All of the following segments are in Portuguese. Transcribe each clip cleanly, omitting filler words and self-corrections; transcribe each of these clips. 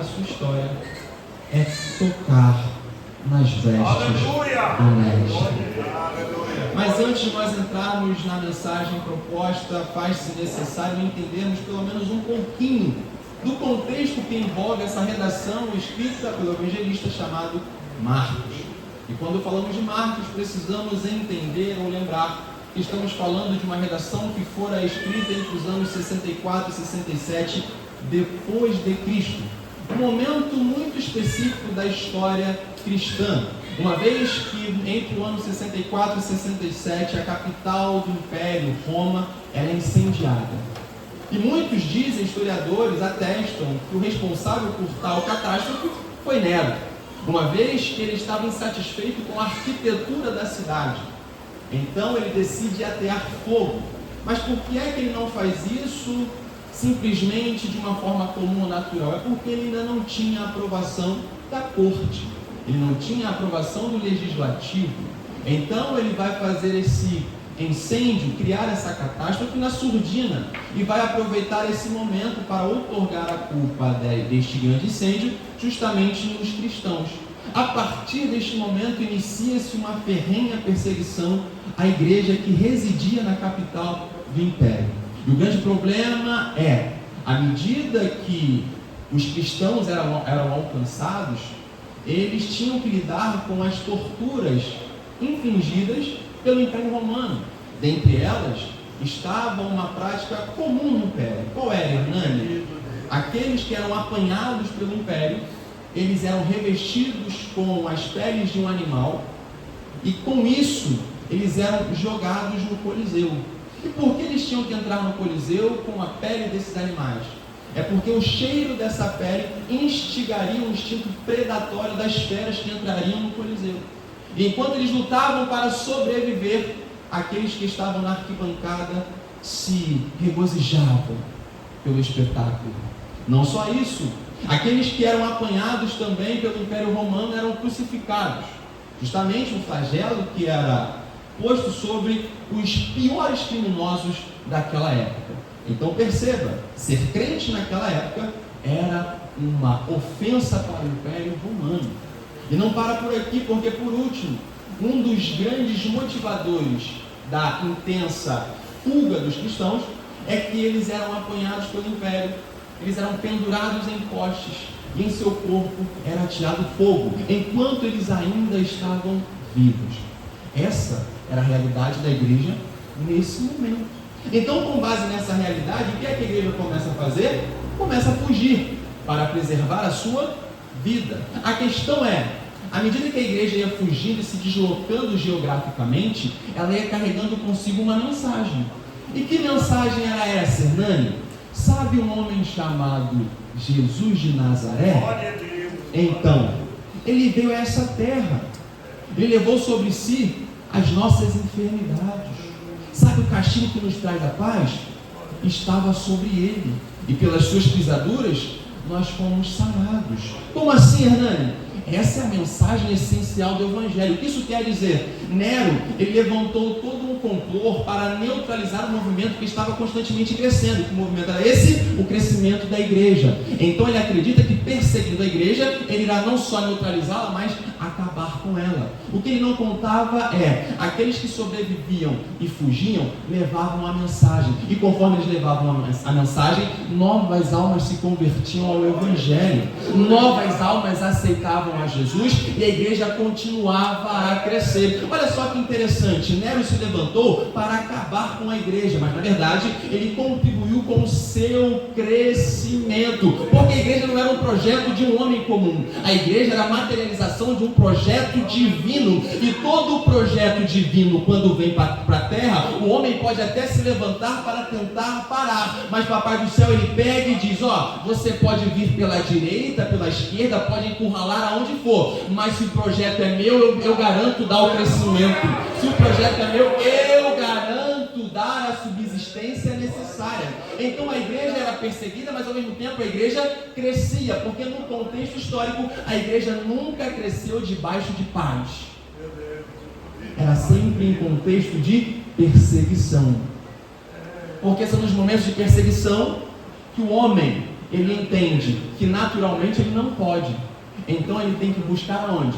sua história é tocar nas vestes do Mestre. Mas antes de nós entrarmos na mensagem proposta, faz-se necessário entendermos pelo menos um pouquinho do contexto que envolve essa redação escrita pelo evangelista chamado Marcos. E quando falamos de Marcos, precisamos entender ou lembrar que estamos falando de uma redação que fora escrita entre os anos 64 e 67 depois de Cristo. Um momento muito específico da história cristã, uma vez que entre o ano 64 e 67 a capital do Império, Roma, era incendiada. E muitos dizem, historiadores atestam, que o responsável por tal catástrofe foi Nero, uma vez que ele estava insatisfeito com a arquitetura da cidade. Então ele decide atear fogo. Mas por que é que ele não faz isso simplesmente de uma forma comum ou natural? É porque ele ainda não tinha a aprovação da corte, ele não tinha a aprovação do legislativo. Então ele vai fazer esse incêndio, criar essa catástrofe na surdina, e vai aproveitar esse momento para outorgar a culpa deste grande incêndio justamente nos cristãos. A partir deste momento inicia-se uma ferrenha perseguição à igreja que residia na capital do Império. E o grande problema é, à medida que os cristãos eram alcançados, eles tinham que lidar com as torturas infligidas pelo Império Romano. Dentre elas, estava uma prática comum no Império. Qual era, Hernani? Aqueles que eram apanhados pelo Império, eles eram revestidos com as peles de um animal, e com isso, eles eram jogados no Coliseu. E por que eles tinham que entrar no Coliseu com a pele desses animais? É porque o cheiro dessa pele instigaria um instinto predatório das feras que entrariam no Coliseu. E enquanto eles lutavam para sobreviver, aqueles que estavam na arquibancada se regozijavam pelo espetáculo. Não só isso, aqueles que eram apanhados também pelo Império Romano eram crucificados. Justamente um flagelo que era posto sobre os piores criminosos daquela época. Então perceba, ser crente naquela época era uma ofensa para o Império Romano. E não para por aqui, porque por último, um dos grandes motivadores da intensa fuga dos cristãos é que eles eram apanhados pelo Império, eles eram pendurados em postes, e em seu corpo era atirado fogo, enquanto eles ainda estavam vivos. Essa era a realidade da igreja nesse momento. Então, com base nessa realidade, o que é que a igreja começa a fazer? Começa a fugir para preservar a sua vida. A questão é, à medida que a igreja ia fugindo e se deslocando geograficamente, ela ia carregando consigo uma mensagem. E que mensagem era essa, Hernani? Sabe um homem chamado Jesus de Nazaré? Então, ele veio a essa terra, ele levou sobre si as nossas enfermidades. Sabe o castigo que nos traz a paz? Estava sobre ele, e pelas suas pisaduras nós fomos sarados. Como assim, Hernani? Essa é a mensagem essencial do Evangelho. O que isso quer dizer? Nero, ele levantou todo um complô para neutralizar o movimento que estava constantemente crescendo. Que movimento era esse? O crescimento da igreja. Então ele acredita que perseguindo a igreja, ele irá não só neutralizá-la, mas acabar com ela. O que ele não contava é, aqueles que sobreviviam e fugiam, levavam a mensagem. E conforme eles levavam a mensagem, novas almas se convertiam ao Evangelho. Novas almas aceitavam a Jesus, e a igreja continuava a crescer. Olha só que interessante, Nero se levantou para acabar com a igreja, mas na verdade ele contribuiu com o seu crescimento, porque a igreja não era um projeto de um homem comum, a igreja era a materialização de um projeto divino, e todo o projeto divino, quando vem para a terra, o homem pode até se levantar para tentar parar, mas Papai do Céu ele pega e diz, você pode vir pela direita, pela esquerda, pode encurralar aonde for, mas se o projeto é meu, eu garanto dar o crescimento. Se o projeto é meu, eu garanto dar a subsistência necessária. Então a igreja era perseguida, mas ao mesmo tempo a igreja crescia, porque no contexto histórico a igreja nunca cresceu debaixo de paz. Era sempre em contexto de perseguição, porque são nos momentos de perseguição que o homem ele entende que naturalmente ele não pode. Então ele tem que buscar onde?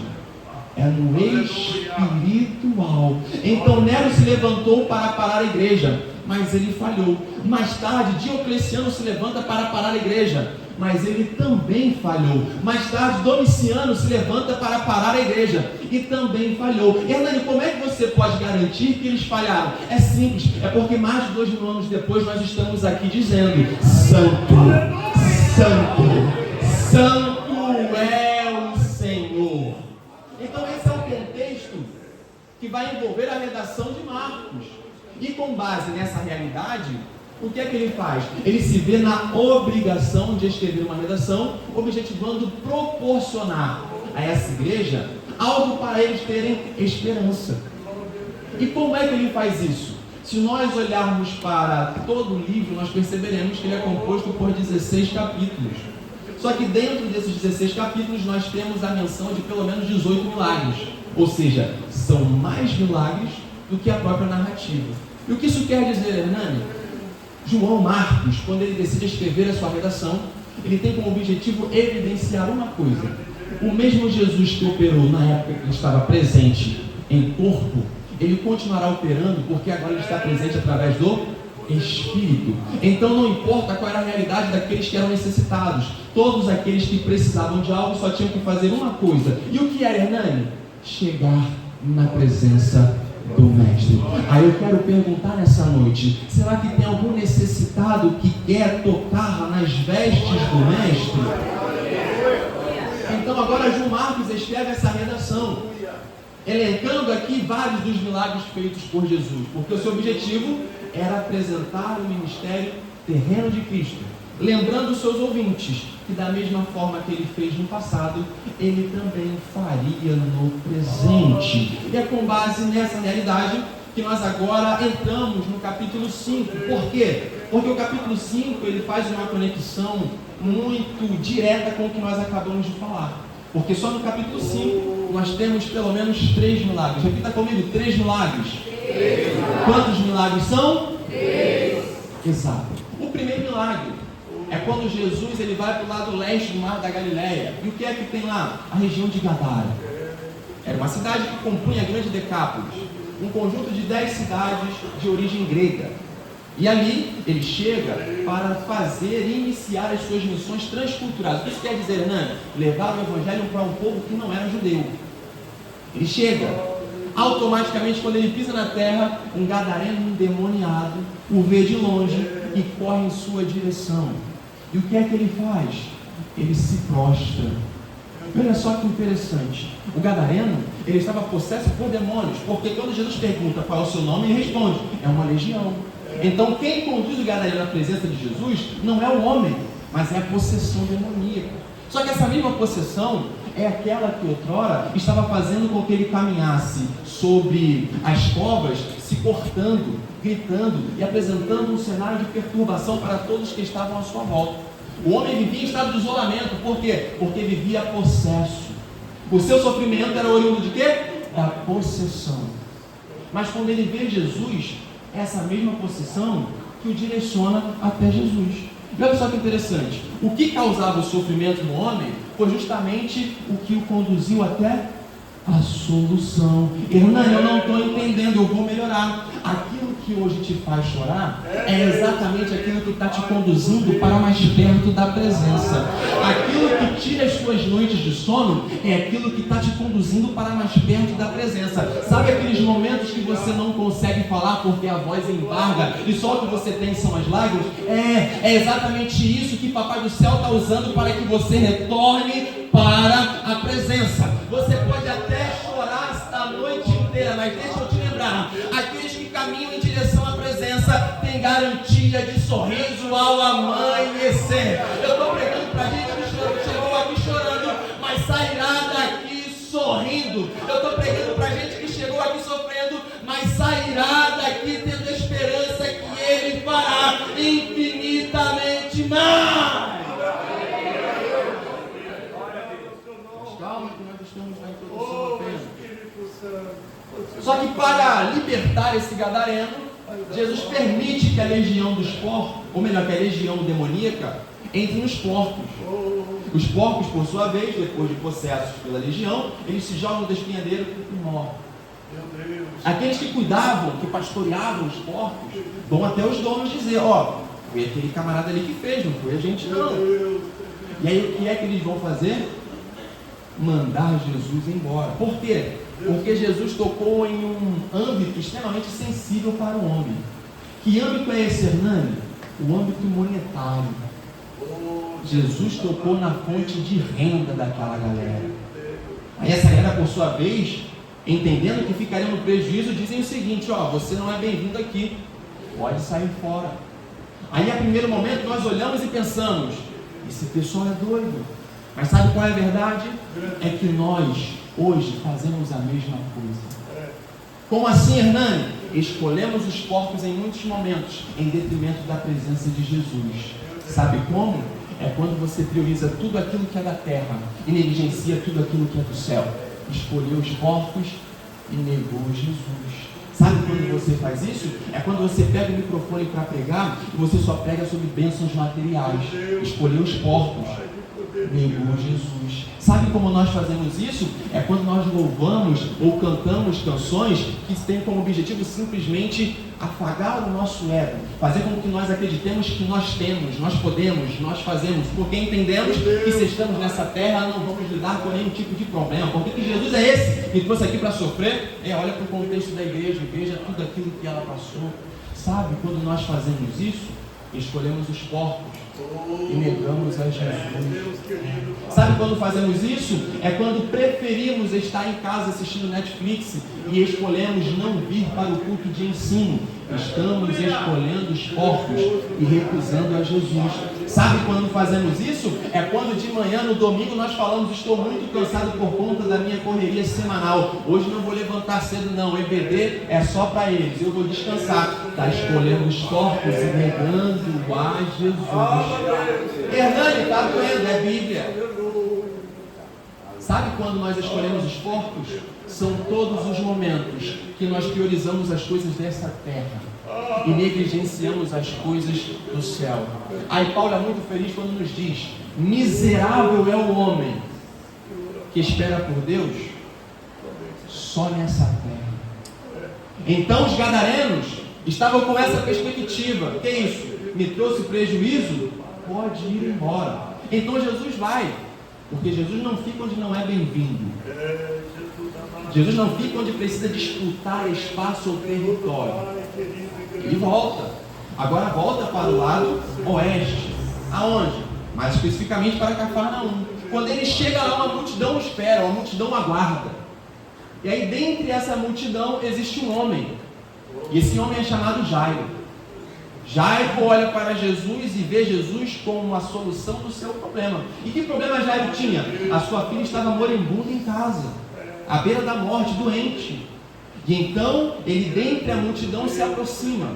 É no espiritual. Então Nero se levantou para parar a igreja, mas ele falhou. Mais tarde, Diocleciano se levanta para parar a igreja, mas ele também falhou. Mais tarde, Domiciano se levanta para parar a igreja e também falhou. Hernani, como é que você pode garantir que eles falharam? É simples, é porque mais de 2000 anos depois nós estamos aqui dizendo: Santo, Santo, Santo é o Senhor. Então esse é o contexto que vai envolver a redação de Marcos. E com base nessa realidade, o que é que ele faz? Ele se vê na obrigação de escrever uma redação, objetivando proporcionar a essa igreja algo para eles terem esperança. E como é que ele faz isso? Se nós olharmos para todo o livro, nós perceberemos que ele é composto por 16 capítulos. Só que dentro desses 16 capítulos nós temos a menção de pelo menos 18 milagres. Ou seja, são mais milagres do que a própria narrativa. E o que isso quer dizer, Hernani? João Marcos, quando ele decide escrever a sua redação, ele tem como objetivo evidenciar uma coisa: o mesmo Jesus que operou na época que ele estava presente em corpo, ele continuará operando, porque agora ele está presente através do Espírito. Então não importa qual era a realidade daqueles que eram necessitados, todos aqueles que precisavam de algo só tinham que fazer uma coisa. E o que era, Hernani? Chegar na presença do Mestre. Aí eu quero perguntar nessa noite: será que tem algum necessitado que quer tocar nas vestes do Mestre? Então agora João Marcos escreve essa redação, elencando aqui vários dos milagres feitos por Jesus, porque o seu objetivo era apresentar o ministério terreno de Cristo, lembrando os seus ouvintes que da mesma forma que ele fez no passado, ele também faria no presente. E é com base nessa realidade que nós agora entramos no capítulo 5. Por quê? Porque o capítulo 5 ele faz uma conexão muito direta com o que nós acabamos de falar. Porque só no capítulo 5 nós temos pelo menos 3 milagres. Repita comigo: 3 milagres. 3. Quantos milagres são? 3. Exato. O primeiro milagre é quando Jesus ele vai para o lado leste do mar da Galileia. E o que é que tem lá? A região de Gadara. Era uma cidade que compunha a grande Decápolis, um conjunto de 10 cidades de origem grega. E ali ele chega para fazer e iniciar as suas missões transculturais. O que isso quer dizer, Hernani? Levar o evangelho para um povo que não era judeu. Ele chega, automaticamente quando ele pisa na terra, um gadareno endemoniado o vê de longe e corre em sua direção. E o que é que ele faz? Ele se prostra. Olha só que interessante. O gadareno, ele estava possesso por demônios, porque quando Jesus pergunta qual é o seu nome, ele responde: é uma legião. Então quem conduz o gadareno à presença de Jesus não é o homem, mas é a possessão demoníaca. Só que essa mesma possessão é aquela que outrora estava fazendo com que ele caminhasse sobre as covas, se cortando, gritando e apresentando um cenário de perturbação para todos que estavam à sua volta. O homem vivia em estado de isolamento. Por quê? Porque vivia possesso. O seu sofrimento era oriundo de quê? Da possessão. Mas quando ele vê Jesus, essa mesma possessão que o direciona até Jesus. E olha só que interessante: o que causava o sofrimento no homem foi justamente o que o conduziu até a solução. Hernani, eu não estou entendendo, eu vou melhorar. Aquilo que hoje te faz chorar é exatamente aquilo que está te conduzindo para mais perto da presença. Aquilo que tira as suas noites de sono é aquilo que está te conduzindo para mais perto da presença. Sabe aqueles momentos que você não consegue falar porque a voz embarga e só o que você tem são as lágrimas? É exatamente isso que Papai do Céu está usando para que você retorne para a presença. Você pode até chorar a noite inteira, mas deixa eu te lembrar: aqueles que caminham em direção à presença têm garantia de sorriso ao amanhecer. Eu estou pregando para a gente que chegou aqui chorando, mas sairá daqui sorrindo. Eu estou pregando para a gente que chegou aqui sofrendo, mas sairá daqui tendo esperança que Ele fará infinitamente mais. Calma que nós estamos na introdução apenas. Só que para libertar esse gadareno, Jesus permite que a legião dos porcos ou melhor, que a legião demoníaca entre nos porcos. Os porcos, por sua vez, depois de possessos pela legião, eles se jogam no despenhadeiro e morrem. Aqueles que cuidavam, que pastoreavam os porcos, vão até os donos dizer, ó, foi aquele camarada ali que fez, não foi a gente não. E aí o que é que eles vão fazer? Mandar Jesus embora. Por quê? Porque Jesus tocou em um âmbito extremamente sensível para o homem. Que âmbito é esse, Hernani? O âmbito monetário. Jesus tocou na fonte de renda daquela galera. Aí essa galera, por sua vez, entendendo que ficariam no prejuízo, dizem o seguinte, ó, você não é bem-vindo aqui, pode sair fora. Aí a primeiro momento nós olhamos e pensamos, esse pessoal é doido. Mas sabe qual é a verdade? É que nós hoje fazemos a mesma coisa. Como assim, Hernani? Escolhemos os porcos em muitos momentos, em detrimento da presença de Jesus. Sabe como? É quando você prioriza tudo aquilo que é da terra e negligencia tudo aquilo que é do céu. Escolheu os porcos e negou Jesus. Sabe quando você faz isso? É quando você pega o microfone para pregar e você só prega sobre bênçãos materiais. Escolheu os porcos, negou Jesus. Sabe como nós fazemos isso? É quando nós louvamos ou cantamos canções que têm como objetivo simplesmente afagar o nosso ego, fazer com que nós acreditemos que nós temos, nós podemos, nós fazemos, porque entendemos que se estamos nessa terra não vamos lidar com nenhum tipo de problema, porque que Jesus é esse que trouxe aqui para sofrer. Olha para o contexto da igreja, veja tudo aquilo que ela passou. Sabe quando nós fazemos isso? Escolhemos os porcos e negamos a Jesus. Sabe quando fazemos isso? É quando preferimos estar em casa assistindo Netflix e escolhemos não vir para o culto de ensino. Estamos escolhendo os porcos e recusando a Jesus. Sabe quando fazemos isso? É quando de manhã, no domingo, nós falamos, estou muito cansado por conta da minha correria semanal. Hoje não vou levantar cedo não, EBD é só para eles, eu vou descansar. Está escolhendo os porcos e negando a Jesus. Hernani, está doendo, é Bíblia. Sabe quando nós escolhemos os porcos? São todos os momentos que nós priorizamos as coisas dessa terra e negligenciamos as coisas do céu. Aí Paulo é muito feliz quando nos diz: miserável é o homem que espera por Deus só nessa terra. Então os gadarenos estavam com essa perspectiva: que é isso? Me trouxe prejuízo? Pode ir embora. Então Jesus vai, porque Jesus não fica onde não é bem-vindo. Jesus não fica onde precisa disputar espaço ou território. Ele volta. Agora volta para o lado oeste. Aonde? Mais especificamente para Cafarnaum. Quando ele chega lá, uma multidão o espera, uma multidão aguarda. E aí, dentre essa multidão, existe um homem. E esse homem é chamado Jairo. Jairo olha para Jesus e vê Jesus como a solução do seu problema. E que problema Jairo tinha? A sua filha estava moribunda em casa, à beira da morte, doente. E então, ele dentre a multidão se aproxima.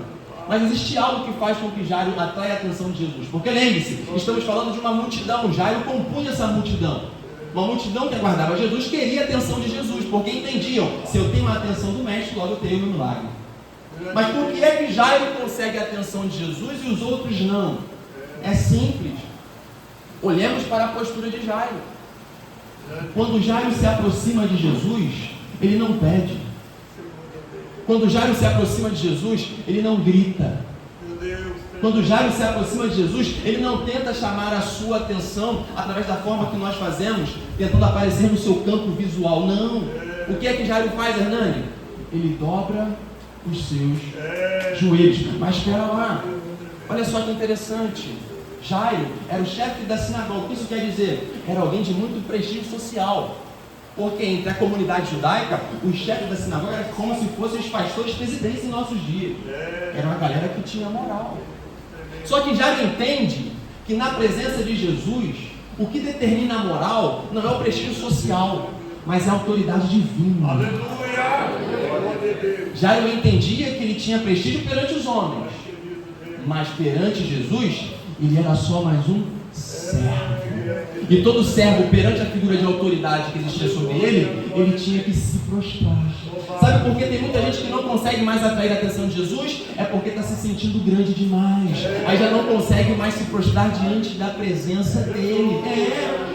Mas existe algo que faz com que Jairo atrai a atenção de Jesus. Porque lembre-se, estamos falando de uma multidão. Jairo compunha essa multidão. Uma multidão que aguardava Jesus queria a atenção de Jesus, porque entendiam, se eu tenho a atenção do mestre, logo eu tenho o milagre. Mas por que é que Jairo consegue a atenção de Jesus e os outros não? É simples. Olhemos para a postura de Jairo. Quando Jairo se aproxima de Jesus, ele não pede. Quando Jairo se aproxima de Jesus, ele não grita. Quando Jairo se aproxima de Jesus, ele não tenta chamar a sua atenção através da forma que nós fazemos, tentando aparecer no seu campo visual. Não. O que é que Jairo faz, Hernani? Ele dobra os seus joelhos. Mas espera lá, olha só que interessante. Jairo era o chefe da sinagoga. O que isso quer dizer? Era alguém de muito prestígio social, porque entre a comunidade judaica, os chefes da sinagoga eram como se fossem os pastores presidentes em nossos dias. Era uma galera que tinha moral. Só que Jairo entende que na presença de Jesus, o que determina a moral não é o prestígio social, mas é a autoridade divina. Aleluia! Jairo entendia que ele tinha prestígio perante os homens, mas perante Jesus, ele era só mais um servo. E todo servo, perante a figura de autoridade que existia sobre ele, ele tinha que se prostrar. Sabe por que tem muita gente que não consegue mais atrair a atenção de Jesus? É porque está se sentindo grande demais. Aí já não consegue mais se prostrar diante da presença dele.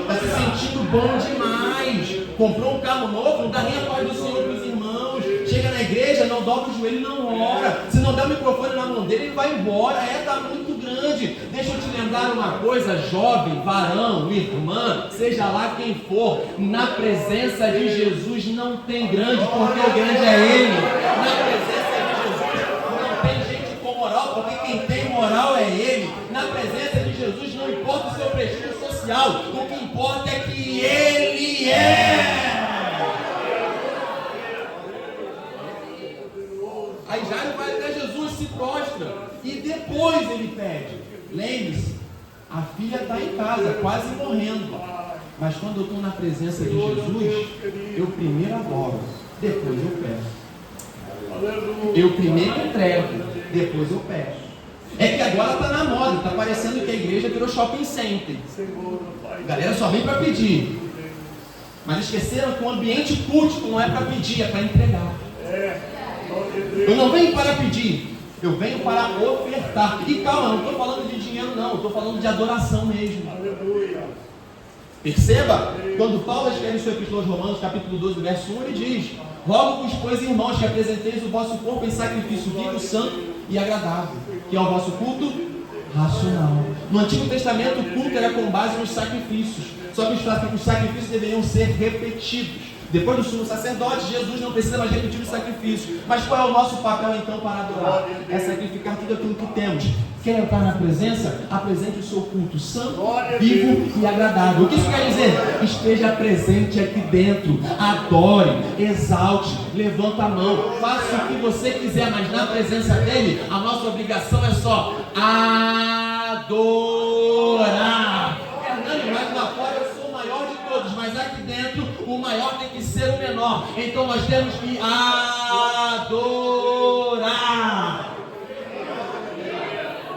Está se sentindo bom demais. Comprou um carro novo, não dá nem a paz do Senhor para os irmãos. Chega na igreja, não dobra o joelho, não ora. Se não der o microfone na mão dele, ele vai embora. Está muito grande. Deixa eu te lembrar uma coisa, jovem, varão, irmã, seja lá quem for, na presença de Jesus não tem grande, porque o grande é Ele. Na presença de Jesus não tem gente com moral, porque quem tem moral é Ele. Na presença de Jesus não importa o seu prestígio social, o que importa é que Ele é. Aí Jairo vai até Jesus, se prostra e depois ele pede. Lembre-se, a filha está em casa, quase morrendo. Mas quando eu estou na presença de Jesus, eu primeiro adoro, depois eu peço. Eu primeiro entrego, depois eu peço. É que agora está na moda, está parecendo que a igreja virou shopping center. A galera só vem para pedir. Mas esqueceram que o ambiente cultico não é para pedir, é para entregar. Eu não venho para pedir, eu venho para ofertar. E calma, não estou falando de dinheiro não, estou falando de adoração mesmo. Perceba, quando Paulo escreve em sua epístola aos Romanos, capítulo 12, verso 1, ele diz: rogo-vos, pois, irmãos, que apresenteis o vosso corpo em sacrifício vivo, santo e agradável, que é o vosso culto racional. No Antigo Testamento, o culto era com base nos sacrifícios, só que os sacrifícios deveriam ser repetidos. Depois do sumo sacerdote, Jesus não precisa mais repetir os sacrifícios. Mas qual é o nosso papel então para adorar? É sacrificar tudo aquilo que temos. Quer entrar na presença? Apresente o seu culto santo, vivo e agradável. O que isso quer dizer? Esteja presente aqui dentro. Adore, exalte, levanta a mão, faça o que você quiser, mas na presença dele, a nossa obrigação é só adorar. Hernani, mas lá fora eu sou o maior de todos, mas aqui dentro o maior tem que ser o menor. Então nós temos que adorar.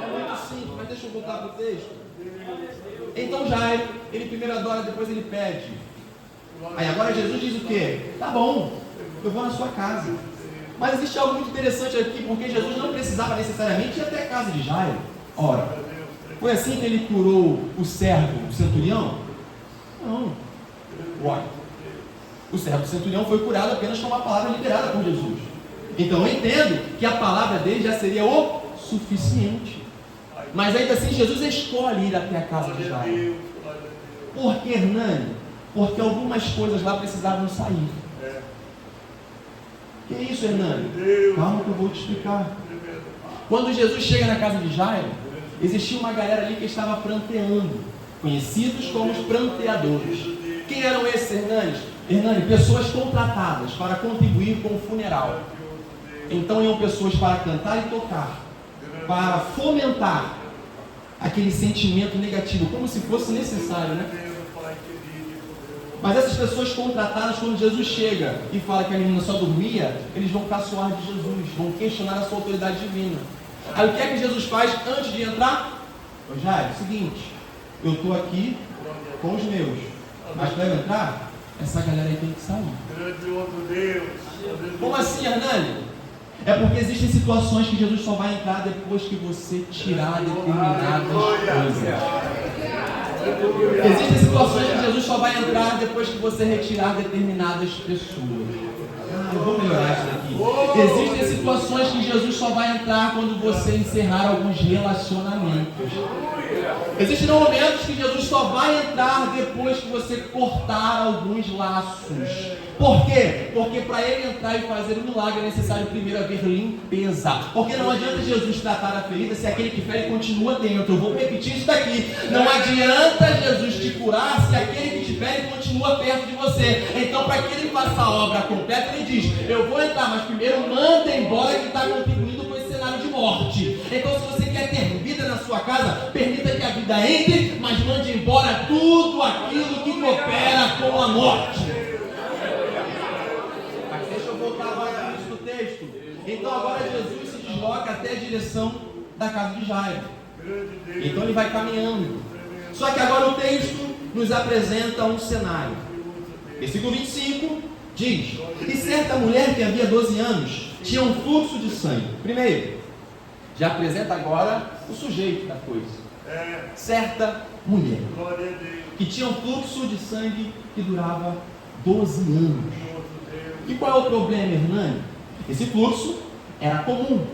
É muito simples, mas deixa eu voltar para o texto. Então Jairo, ele primeiro adora, depois ele pede. Aí agora Jesus diz o quê? Tá bom, eu vou na sua casa. Mas existe algo muito interessante aqui, porque Jesus não precisava necessariamente ir até a casa de Jairo. Ora, foi assim que ele curou o servo, o centurião? Não. Olha, o servo do centurião foi curado apenas com uma palavra liberada por Jesus. Então eu entendo que a palavra dele já seria o suficiente. Mas ainda assim Jesus escolhe ir até a casa de Jairo. Por que, Hernani? Porque algumas coisas lá precisavam sair. Que é isso, Hernani? Calma que eu vou te explicar. Quando Jesus chega na casa de Jairo, existia uma galera ali que estava pranteando, conhecidos como os pranteadores. Quem eram esses, Hernani? Pessoas contratadas para contribuir com o funeral. Então iam pessoas para cantar e tocar, para fomentar aquele sentimento negativo, como se fosse necessário, né? Mas essas pessoas contratadas, quando Jesus chega e fala que a menina só dormia, eles vão caçoar de Jesus, vão questionar a sua autoridade divina. Aí o que é que Jesus faz antes de entrar? Jairo, é o seguinte, eu estou aqui com os meus, mas para eu entrar, essa galera aí tem que sair. Como assim, Hernani? É porque existem situações que Jesus só vai entrar depois que você tirar determinadas coisas. Existem situações que Jesus só vai entrar depois que você retirar determinadas pessoas. Eu vou melhorar isso daqui. Existem situações que Jesus só vai entrar quando você encerrar alguns relacionamentos. Existem momentos que Jesus só vai entrar depois que você cortar alguns laços. Por quê? Porque para ele entrar e fazer um milagre é necessário primeiro haver limpeza. Porque não adianta Jesus tratar a ferida se aquele que fere continua dentro. Eu vou repetir isso daqui. Não adianta Jesus te curar se aquele que te fere continua perto de você. Então, para que ele faça a obra completa, ele diz: eu vou entrar, mas primeiro manda embora que está contribuindo com esse cenário de morte. Então, se você quer ter vida na sua casa, permita que a vida entre, mas mande embora tudo aquilo que coopera com a morte. Mas deixa eu voltar agora no início do texto. Então agora Jesus se desloca até a direção da casa de Jairo. Então ele vai caminhando. Só que agora o texto nos apresenta um cenário. Versículo 25, Diz: e certa mulher que havia 12 anos tinha um fluxo de sangue. Primeiro, já apresenta agora o sujeito da coisa. Certa mulher que tinha um fluxo de sangue que durava 12 anos. E qual é o problema, Hernani? Esse fluxo era comum,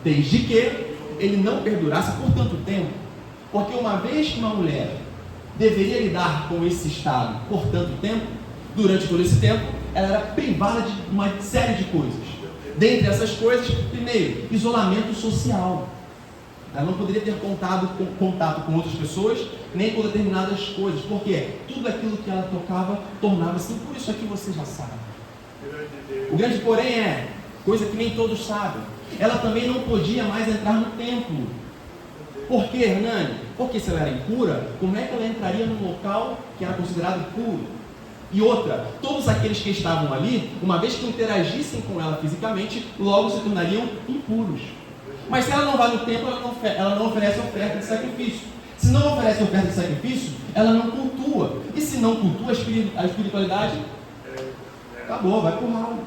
desde que ele não perdurasse por tanto tempo. Porque uma vez que uma mulher deveria lidar com esse estado por tanto tempo, durante todo esse tempo, ela era privada de uma série de coisas. Dentre essas coisas, primeiro, isolamento social. Ela não poderia ter contato com outras pessoas, nem com determinadas coisas, porque tudo aquilo que ela tocava tornava-se impuro. Isso aqui você já sabe. O grande porém é, coisa que nem todos sabem, ela também não podia mais entrar no templo. Por quê, Hernani? Porque se ela era impura, como é que ela entraria num local que era considerado puro? E outra, todos aqueles que estavam ali, uma vez que interagissem com ela fisicamente, logo se tornariam impuros. Mas se ela não vai no templo, ela não oferece oferta de sacrifício. Se não oferece oferta de sacrifício, ela não cultua. E se não cultua a espiritualidade, acabou, vai pro ralo.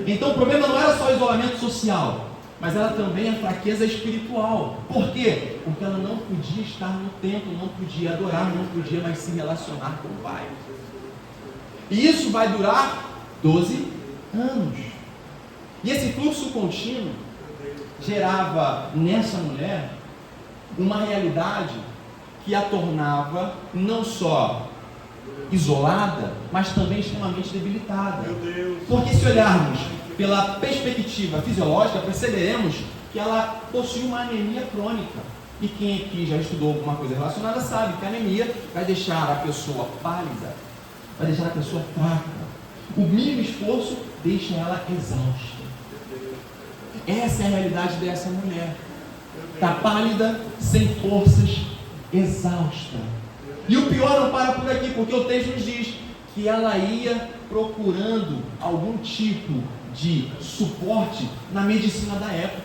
Então o problema não era só o isolamento social, mas era também a fraqueza espiritual. Por quê? Porque ela não podia estar no templo, não podia adorar, não podia mais se relacionar com o Pai. E isso vai durar 12 anos. E esse fluxo contínuo gerava nessa mulher uma realidade que a tornava não só isolada, mas também extremamente debilitada. Porque se olharmos pela perspectiva fisiológica, perceberemos que ela possui uma anemia crônica. E quem aqui já estudou alguma coisa relacionada sabe que a anemia vai deixar a pessoa pálida, vai deixar a pessoa fraca. O mínimo esforço deixa ela exausta. Essa é a realidade dessa mulher. Está pálida, sem forças, exausta. E o pior não para por aqui, porque o texto nos diz que ela ia procurando algum tipo de suporte na medicina da época.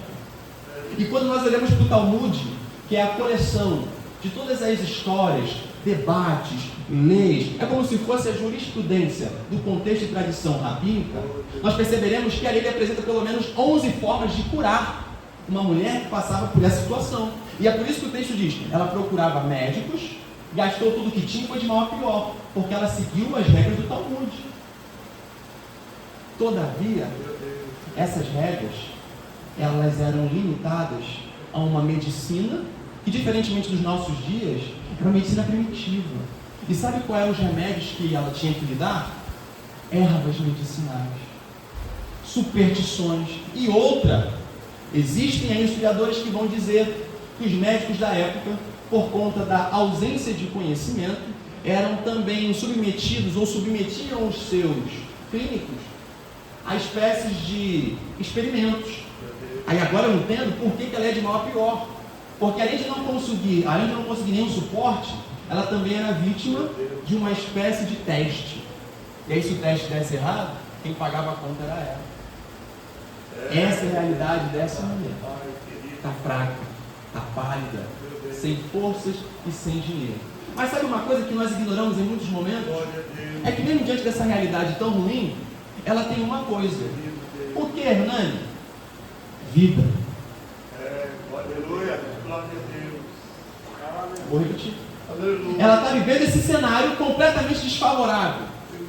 E quando nós olhamos para o Talmud, que é a coleção de todas as histórias, debates, leis, é como se fosse a jurisprudência do contexto e tradição rabínica, nós perceberemos que a lei apresenta pelo menos 11 formas de curar uma mulher que passava por essa situação. E é por isso que o texto diz, ela procurava médicos, gastou tudo que tinha e foi de mal a pior, porque ela seguiu as regras do Talmud. Todavia, essas regras, elas eram limitadas a uma medicina que, diferentemente dos nossos dias, era uma medicina primitiva. E sabe quais eram os remédios que ela tinha que lidar? Ervas medicinais, superstições e outra. Existem aí historiadores que vão dizer que os médicos da época, por conta da ausência de conhecimento, eram também submetidos ou submetiam os seus clínicos a espécies de experimentos. Aí agora eu entendo por que ela é de mal a pior. Porque além de não conseguir nenhum suporte, ela também era vítima de uma espécie de teste. E aí se o teste desse errado, quem pagava a conta era ela. Essa é a realidade dessa mulher. Está fraca, está pálida, sem forças e sem dinheiro. Mas sabe uma coisa que nós ignoramos em muitos momentos? É que mesmo diante dessa realidade tão ruim, ela tem uma coisa. O que, Hernani? Vida. Aleluia. Glória a Deus. Vou repetir. Ela está vivendo esse cenário completamente desfavorável,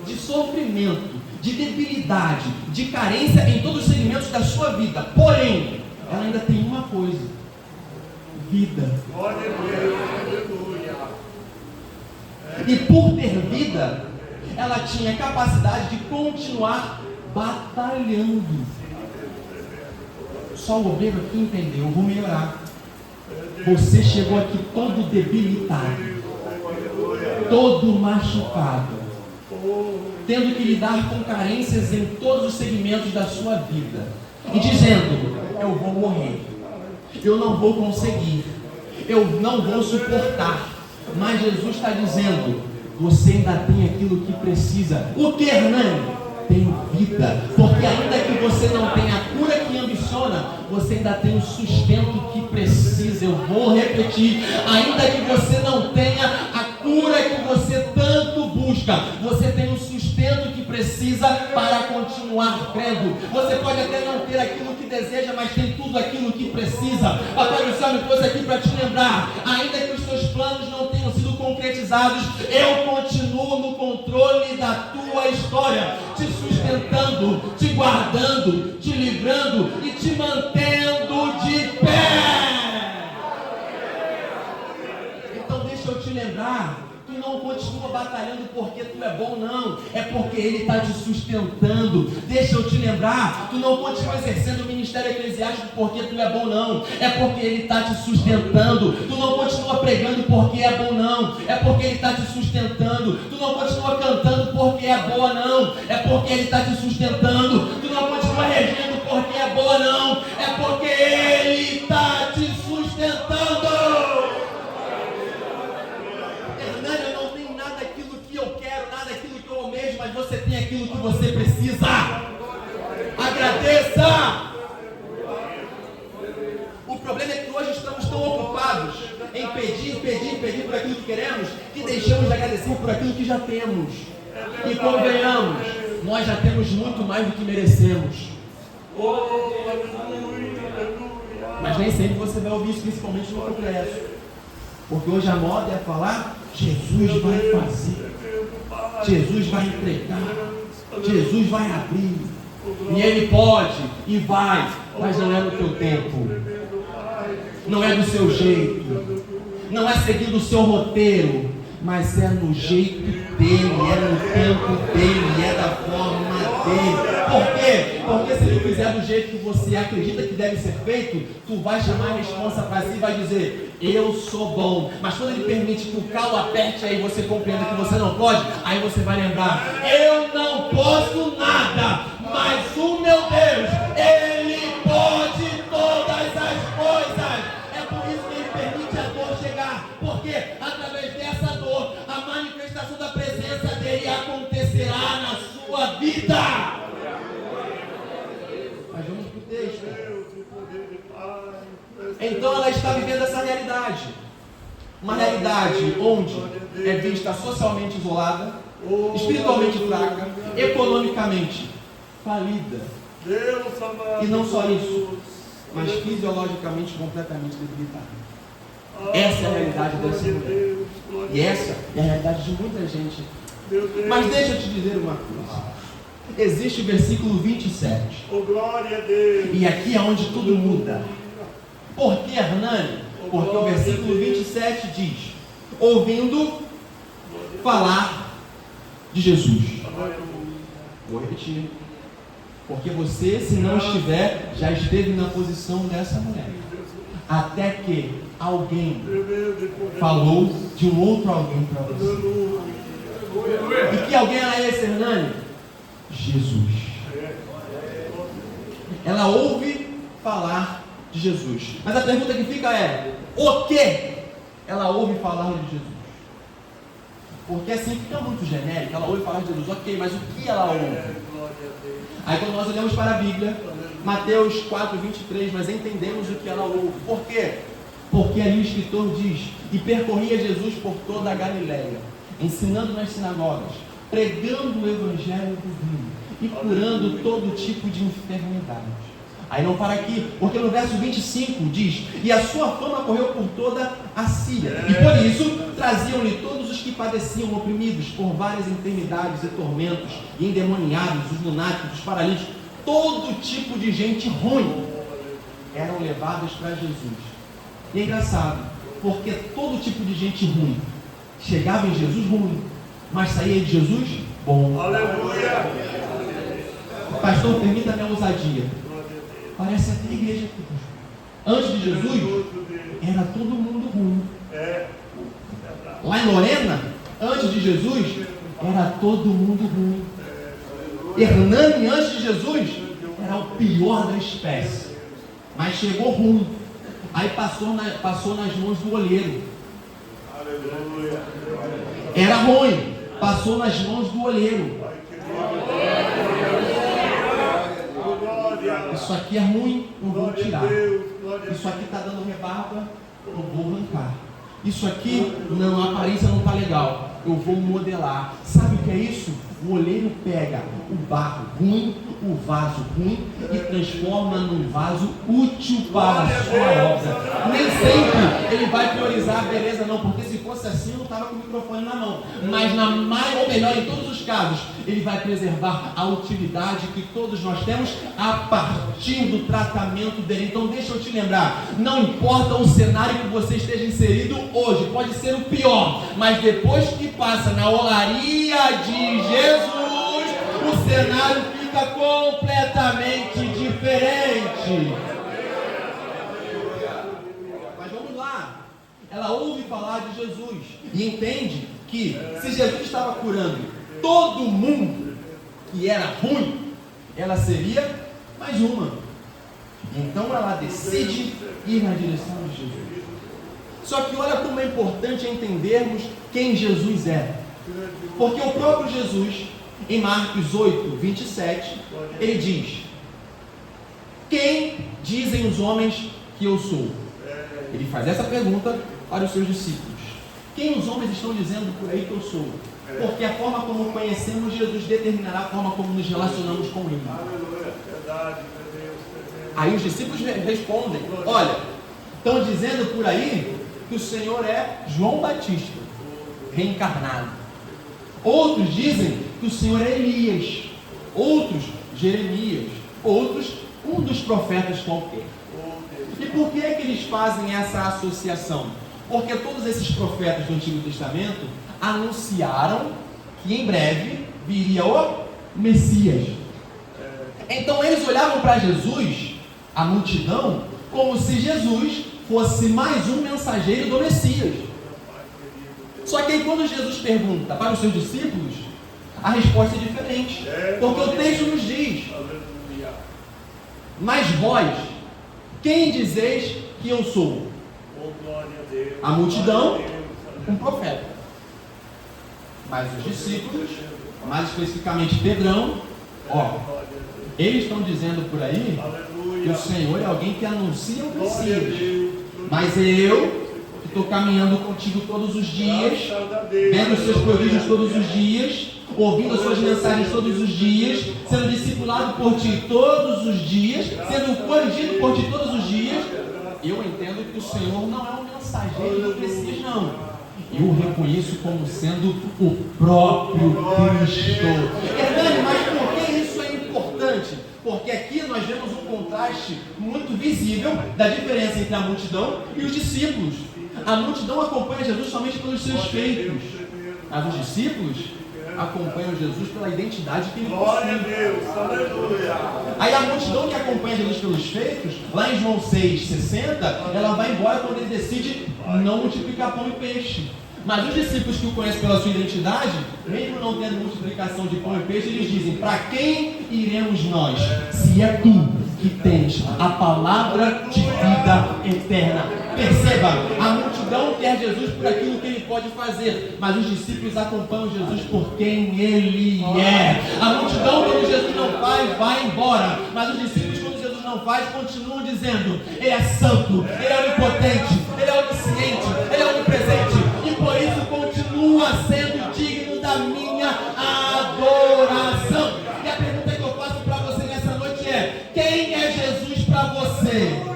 de sofrimento, de debilidade, de carência em todos os segmentos da sua vida. Porém, ela ainda tem uma coisa: vida. Glória a Deus. Aleluia. E por ter vida, ela tinha capacidade de continuar batalhando. Só o obreiro aqui entendeu, eu vou melhorar. Você chegou aqui todo debilitado, todo machucado, tendo que lidar com carências em todos os segmentos da sua vida, e dizendo: eu vou morrer, eu não vou conseguir, eu não vou suportar. Mas Jesus está dizendo: você ainda tem aquilo que precisa. O que, Hernani? Tem vida. Porque ainda que você não tenha a cura que ambiciona, você ainda tem o sustento que precisa. Eu vou repetir: ainda que você não tenha a cura que você tanto busca, busca. Você tem o sustento que precisa para continuar crendo. Você pode até não ter aquilo que deseja, mas tem tudo aquilo que precisa. Papai do céu me trouxe aqui para te lembrar, ainda que os seus planos não tenham sido concretizados, eu continuo no controle da tua história, te sustentando, te guardando, te livrando e te mantendo de pé. Então deixa eu te lembrar, tu não continua batalhando porque tu é bom, não, é porque Ele está te sustentando. Deixa eu te lembrar, tu não continua exercendo o ministério eclesiástico porque tu é bom, não, é porque Ele está te sustentando. Tu não continua pregando porque é bom, não, é porque Ele está te sustentando. Tu não continua cantando porque é boa, não, é porque Ele está te sustentando. Tu não continua regendo porque é boa, não, é porque Ele está te sustentando. Eu não tenho nada daquilo que eu quero, nada daquilo que eu almejo, mas você tem aquilo que você precisa. Agradeça. O problema é que hoje estamos tão ocupados em pedir por aquilo que queremos, que deixamos de agradecer por aquilo que já temos. E convenhamos, nós já temos muito mais do que merecemos. Mas nem sempre você vai ouvir isso, principalmente no congresso. Porque hoje a moda é falar: Jesus vai fazer, Jesus vai entregar, Jesus vai abrir, e Ele pode e vai, mas não é no teu tempo, não é do seu jeito, não é seguindo o seu roteiro, mas é no jeito dele, é no tempo dele, é da forma dele. Por quê? Porque se Ele fizer do jeito que você acredita que deve ser feito, tu vai chamar a responsa para si e vai dizer: eu sou bom. Mas quando Ele permite que o calo aperte, aí você compreenda que você não pode, aí você vai lembrar: eu não posso nada, mas o meu Deus, Ele pode todas as coisas. É por isso que Ele permite a dor chegar, porque através dessa dor, a manifestação da presença dEle acontecerá na sua vida. Mas vamos para o texto. Então ela está vivendo essa realidade. Uma realidade onde é vista socialmente isolada, espiritualmente fraca, economicamente falida. E não só isso, mas fisiologicamente completamente debilitada. Essa é a realidade dessa mulher. E essa é a realidade de muita gente. Mas deixa eu te dizer uma coisa. Existe o versículo 27. E aqui é onde tudo muda. Por que, Hernani? Porque o versículo 27 diz: ouvindo falar de Jesus. Vou repetir. Porque você, se não estiver, já esteve na posição dessa mulher. Até que alguém falou de um outro alguém para você. E que alguém era esse, Hernani? Jesus. Ela ouve falar de Jesus. Mas a pergunta que fica é: o que ela ouve falar de Jesus? Porque assim fica muito genérico. Ela ouve falar de Jesus, ok, mas o que ela ouve? Aí quando nós olhamos para a Bíblia, Mateus 4:23, nós entendemos o que ela ouve. Por quê? Porque ali o escritor diz: e percorria Jesus por toda a Galileia, ensinando nas sinagogas, pregando o evangelho do reino e curando todo tipo de enfermidade. Aí não para aqui, porque no verso 25 diz: e a sua fama correu por toda a Síria, e por isso traziam-lhe todos os que padeciam, oprimidos por várias enfermidades e tormentos, e endemoniados, os lunáticos, os paralíticos, todo tipo de gente ruim eram levados para Jesus. E é engraçado, porque todo tipo de gente ruim chegava em Jesus ruim, mas saía de Jesus bom. Aleluia! Pastor, permita a minha ousadia. Parece até a igreja aqui. Antes de Jesus, era todo mundo ruim. Lá em Lorena, antes de Jesus, era todo mundo ruim. Hernani, antes de Jesus, era o pior da espécie. Mas chegou ruim. Aí passou nas mãos do olheiro. Era ruim. Passou nas mãos do olheiro. Isso aqui é ruim, não vou tirar. Isso aqui está dando rebarba, não vou arrancar. Isso aqui, não, a aparência não está legal. eu vou modelar. Sabe o que é isso? O oleiro pega o barro ruim, o vaso ruim e transforma num vaso útil para a sua obra. Nem sempre ele vai priorizar a beleza não, porque se fosse assim eu não estava com o microfone na mão. Mas ou melhor, em todos os casos, ele vai preservar a utilidade que todos nós temos a partir do tratamento dele. Então deixa eu te lembrar, não importa o cenário que você esteja inserido hoje, pode ser o pior, mas depois que passa na olaria de Jesus, o cenário fica completamente diferente. Mas vamos lá. Ela ouve falar de Jesus e entende que se Jesus estava curando todo mundo que era ruim, ela seria mais uma. Então ela decide ir na direção de Jesus. Só que olha como é importante entendermos quem Jesus é. Porque o próprio Jesus, em Marcos 8, 27, ele diz: quem dizem os homens que eu sou? Ele faz essa pergunta para os seus discípulos. Quem os homens estão dizendo por aí que eu sou? Porque a forma como conhecemos Jesus determinará a forma como nos relacionamos com Ele. Aí os discípulos respondem: olha, estão dizendo por aí que o Senhor é João Batista, reencarnado. Outros dizem que o Senhor é Elias, outros Jeremias, outros um dos profetas qualquer. E por que é que eles fazem essa associação? Porque todos esses profetas do Antigo Testamento anunciaram que em breve viria o Messias. Então eles olhavam para Jesus, a multidão, como se Jesus fosse mais um mensageiro do Messias. Só que aí quando Jesus pergunta para os seus discípulos, a resposta é diferente. Porque o texto nos diz: mas vós, quem dizeis que eu sou? A multidão, um profeta. Mas os discípulos, mais especificamente Pedrão, eles estão dizendo por aí que o Senhor é alguém que anuncia o Messias. Mas eu, que estou caminhando contigo todos os dias, vendo os seus prodígios todos os dias, ouvindo as suas mensagens todos os dias, sendo discipulado por ti todos os dias, sendo corrigido por ti todos os dias, eu entendo que o Senhor não é um mensageiro do Messias, não. Eu o reconheço como sendo o próprio Cristo. Hernani, mas por que isso é importante? Porque aqui nós vemos um contraste muito visível da diferença entre a multidão e os discípulos. A multidão acompanha Jesus somente pelos seus feitos, mas os discípulos acompanham Jesus pela identidade que ele possui. Aí a multidão que acompanha Jesus pelos feitos, lá em João 6,60, ela vai embora quando ele decide não multiplicar pão e peixe. Mas os discípulos que o conhecem pela sua identidade, mesmo não tendo multiplicação de pão e peixe, eles dizem: para quem iremos nós, se é tu que tens a palavra de vida eterna? Perceba, a multidão quer Jesus por aquilo que ele pode fazer, mas os discípulos acompanham Jesus por quem ele é. A multidão, quando Jesus não faz, vai embora, mas os discípulos, quando Jesus não faz, continuam dizendo: ele é santo, ele é onipotente, ele é onisciente, ele é onipresente, e por isso continua sendo digno da minha adoração. E a pergunta que eu faço para você nessa noite é: quem é Jesus para você?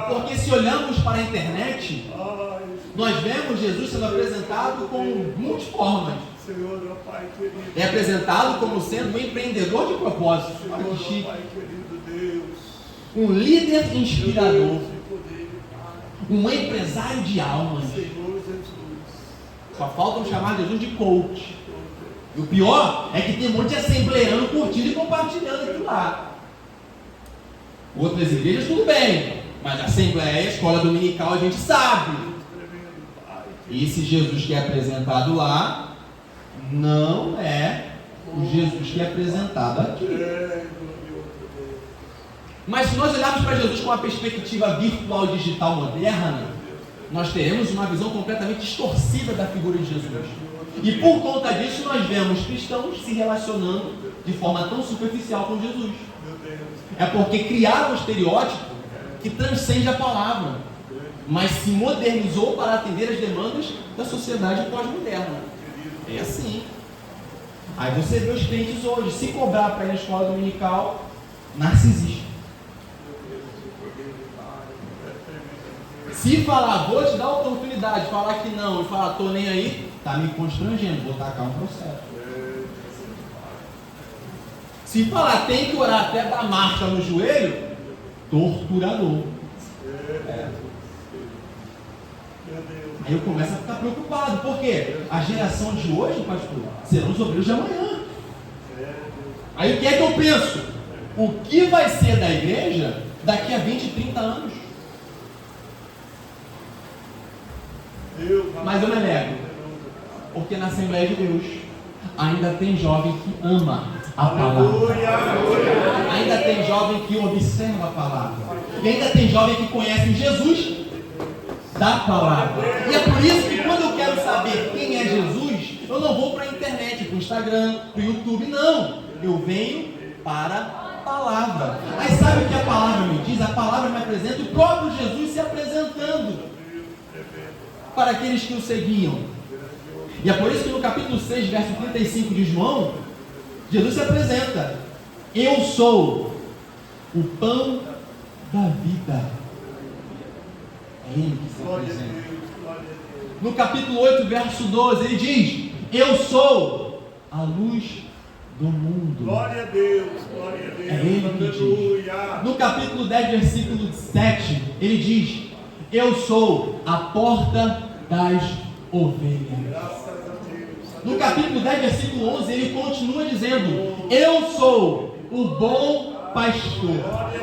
Porque se olhamos para a internet, nós vemos Jesus sendo apresentado com multiformas. É apresentado como sendo um empreendedor de propósito. Olha que chique. Um líder inspirador. Um empresário de almas. Só faltam chamar Jesus de coach. E o pior é que tem um monte de assembleano curtindo e compartilhando aquilo lá. Outras igrejas tudo bem, mas a assembleia, a escola dominical, a gente sabe. Esse Jesus que é apresentado lá não é o Jesus que é apresentado aqui. Mas se nós olharmos para Jesus com uma perspectiva virtual e digital moderna, nós teremos uma visão completamente distorcida da figura de Jesus. E por conta disso nós vemos cristãos se relacionando de forma tão superficial com Jesus. É porque criaram um estereótipo que transcende a palavra, mas se modernizou para atender as demandas da sociedade pós-moderna. É assim. Aí você vê os crentes hoje, se cobrar para ir na escola dominical, narcisista. Se falar, vou te dar oportunidade, falar que não, e falar, tô nem aí, tá me constrangendo, vou tacar um processo. Se falar, tem que orar até dar marcha no joelho, torturador. Aí eu começo a ficar preocupado, porque a geração de hoje, pastor, serão os obreiros de amanhã. Aí o que é que eu penso? O que vai ser da igreja daqui a 20, 30 anos? Mas eu me nego, porque na Assembleia de Deus ainda tem jovem que ama a palavra, ainda tem jovem que observa a palavra, e ainda tem jovem que conhece o Jesus da palavra. E é por isso que quando eu quero saber quem é Jesus, eu não vou para a internet, para o Instagram, para o YouTube, não. Eu venho para a palavra. Aí sabe o que a palavra me diz? A palavra me apresenta o próprio Jesus se apresentando para aqueles que o seguiam. E é por isso que no capítulo 6, verso 35 de João, Jesus se apresenta: eu sou o pão da vida. É Ele que se apresenta. No capítulo 8, verso 12, ele diz: eu sou a luz do mundo. Glória a Deus, glória a Deus. É Ele que diz. No capítulo 10, versículo 7, ele diz: eu sou a porta das ovelhas. Graças a Deus. No capítulo 10, versículo 11, ele continua dizendo: eu sou o bom pastor.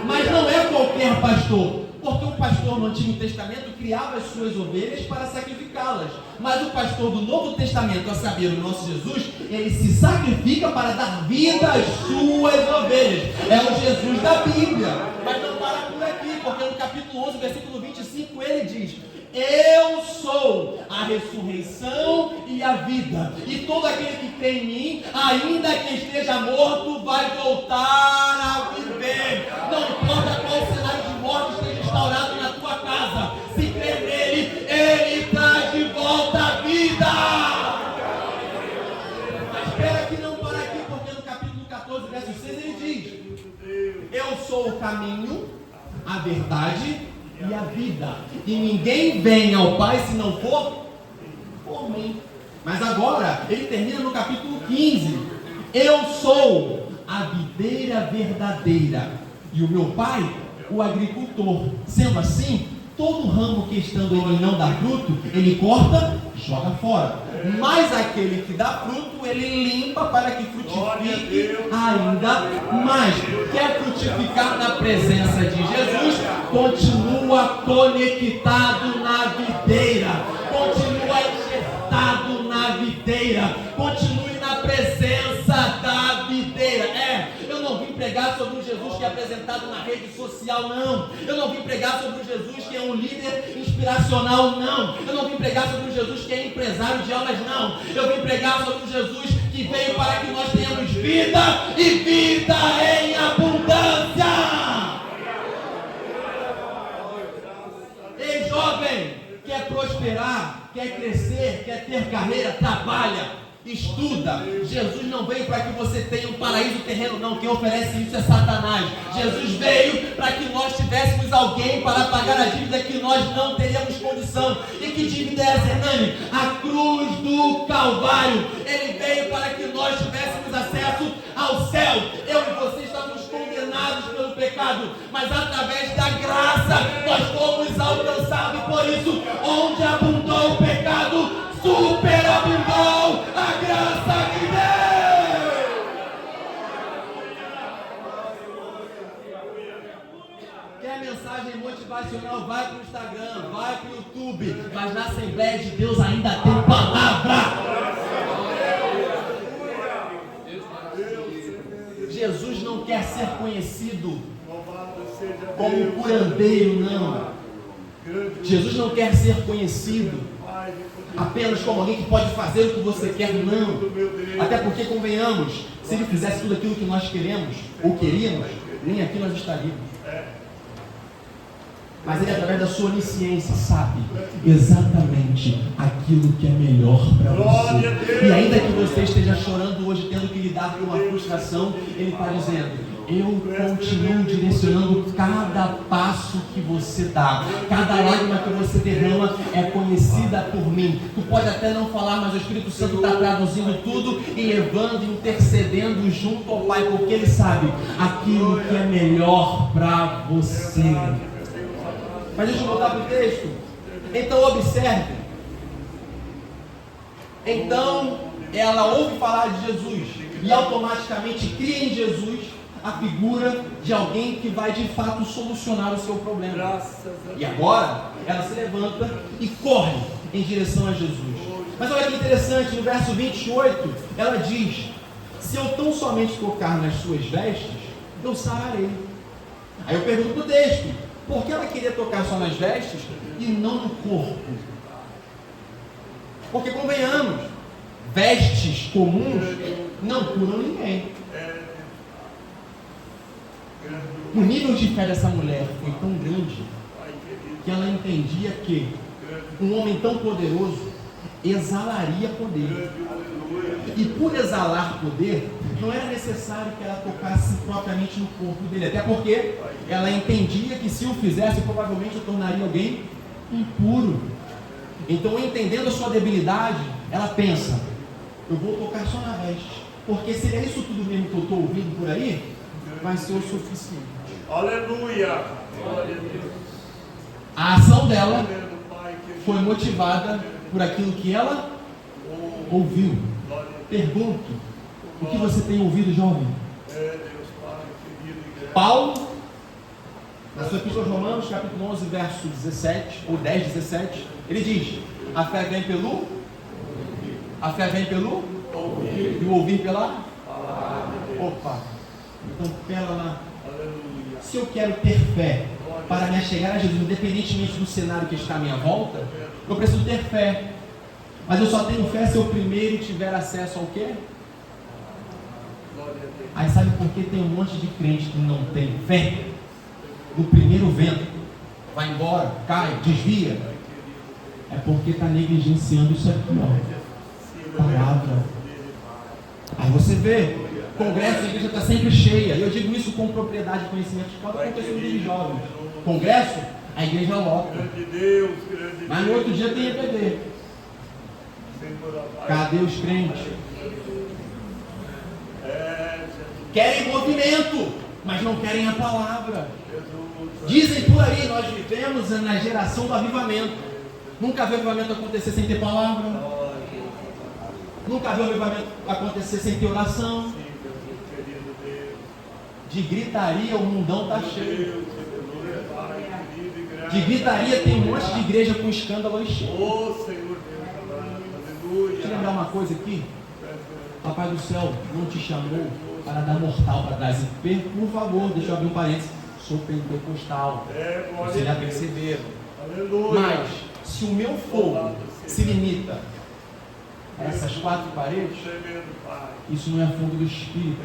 Mas não é qualquer pastor, porque o pastor no Antigo Testamento criava as suas ovelhas para sacrificá-las. Mas o pastor do Novo Testamento, a saber, o nosso Jesus, ele se sacrifica para dar vida às suas ovelhas. É o Jesus da Bíblia. Mas não para por aqui, porque no capítulo 11, versículo 25, ele diz: eu sou a ressurreição e a vida, e todo aquele que crê em mim, ainda que esteja morto, vai voltar a viver. Não importa qual cenário de morte esteja instaurado na tua casa, se crer nele, ele traz de volta a vida. Mas espera que não para aqui, porque no capítulo 14, verso 6, ele diz: eu sou o caminho, a verdade e a vida, e ninguém vem ao Pai se não for por mim. Mas agora ele termina no capítulo 15: eu sou a videira verdadeira e o meu Pai o agricultor. Sendo assim, todo ramo que estando em mim não dá fruto, ele corta, joga fora. Mas aquele que dá fruto, ele limpa para que frutifique ainda mais. Quer frutificar na presença de Jesus? Continua conectado na videira. Continua enxertado na videira. Continue na presença da videira. Eu não vim pregar sobre um Jesus que é apresentado na rede social, não. Eu não vim pregar sobre um Jesus que é um líder inspiracional, não. Eu não vim pregar sobre um Jesus que é empresário de almas, não. Eu vim pregar sobre um Jesus que veio para que nós tenhamos vida e vida em abundância. Ei, jovem, quer prosperar, quer crescer, quer ter carreira, trabalha, estuda. Jesus não veio para que você tenha um paraíso terreno, não. Quem oferece isso é Satanás. Jesus veio para que nós tivéssemos alguém para pagar a dívida que nós não teríamos condição. E que dívida é essa, Hernani? A cruz do Calvário. Ele veio para que nós tivéssemos acesso ao céu. Eu e você estamos condenados pelo pecado, mas através da graça nós fomos alcançados. E por isso, onde abundou o pecado, superabundou a graça de Deus. Quer mensagem motivacional? Vai para o Instagram, vai para o YouTube, mas na Assembleia de Deus ainda tem palavra. Jesus não quer ser conhecido como curandeiro, não. Jesus não quer ser conhecido apenas como alguém que pode fazer o que você quer, não. Até porque, convenhamos, se ele fizesse tudo aquilo que nós queremos ou queríamos, nem aqui nós estaríamos. Mas ele, através da sua onisciência, sabe exatamente aquilo que é melhor para você. E ainda que você esteja chorando hoje, tendo que lidar com uma frustração, ele está dizendo: eu continuo direcionando cada passo que você dá. Cada lágrima que você derrama é conhecida por mim. Tu pode até não falar, mas o Espírito Santo está traduzindo tudo e levando, intercedendo junto ao Pai, porque Ele sabe aquilo que é melhor para você. Mas deixa eu voltar para o texto. Então observe. Então ela ouve falar de Jesus e automaticamente cria em Jesus a figura de alguém que vai de fato solucionar o seu problema. E agora ela se levanta e corre em direção a Jesus. Mas olha que interessante, no verso 28 ela diz: se eu tão somente tocar nas suas vestes, eu sararei. Aí eu pergunto para o texto: por que ela queria tocar só nas vestes e não no corpo? Porque convenhamos, vestes comuns não curam ninguém. O nível de fé dessa mulher foi tão grande que ela entendia que um homem tão poderoso exalaria poder. E por exalar poder, não era necessário que ela tocasse propriamente no corpo dele, até porque ela entendia que se o fizesse, provavelmente o tornaria alguém impuro. Então, entendendo a sua debilidade, ela pensa: eu vou tocar só na veste, porque se é isso tudo mesmo que eu estou ouvindo por aí, vai ser o suficiente. Aleluia! A ação dela foi motivada por aquilo que ela ouviu. Pergunto: o que você tem ouvido, jovem? Paulo, na sua epístola aos Romanos, capítulo 11, verso 17, ou 10, 17, ele diz: a fé vem pelo? A fé vem pelo? E o ouvir pela? Opa! Então, pera lá. Se eu quero ter fé para me achegar a Jesus, independentemente do cenário que está à minha volta, eu preciso ter fé. Mas eu só tenho fé se eu primeiro tiver acesso ao quê? Aí sabe por que tem um monte de crente que não tem fé? No primeiro vento, vai embora, cai, desvia. É porque está negligenciando isso aqui, ó. Palavra. Aí você vê, congresso, a igreja está sempre cheia. E eu digo isso com propriedade de conhecimento. Pode acontecer com os jovens. Congresso, a igreja lota. Mas no outro dia tem EPD. Cadê os crentes? Querem movimento, mas não querem a palavra. Dizem por aí: nós vivemos na geração do avivamento. Nunca vi o avivamento acontecer sem ter palavra. Nunca vi o avivamento acontecer sem ter oração. De gritaria o mundão está cheio. De gritaria tem um monte de igreja com escândalo e cheio. Deixa eu lembrar uma coisa aqui. Papai do céu não te chamou para dar mortal para trás. Por favor, deixa eu abrir um parênteses. Sou pentecostal. Vocês já perceberam. Mas se o meu fogo se limita a essas 4 paredes, isso não é fogo do Espírito.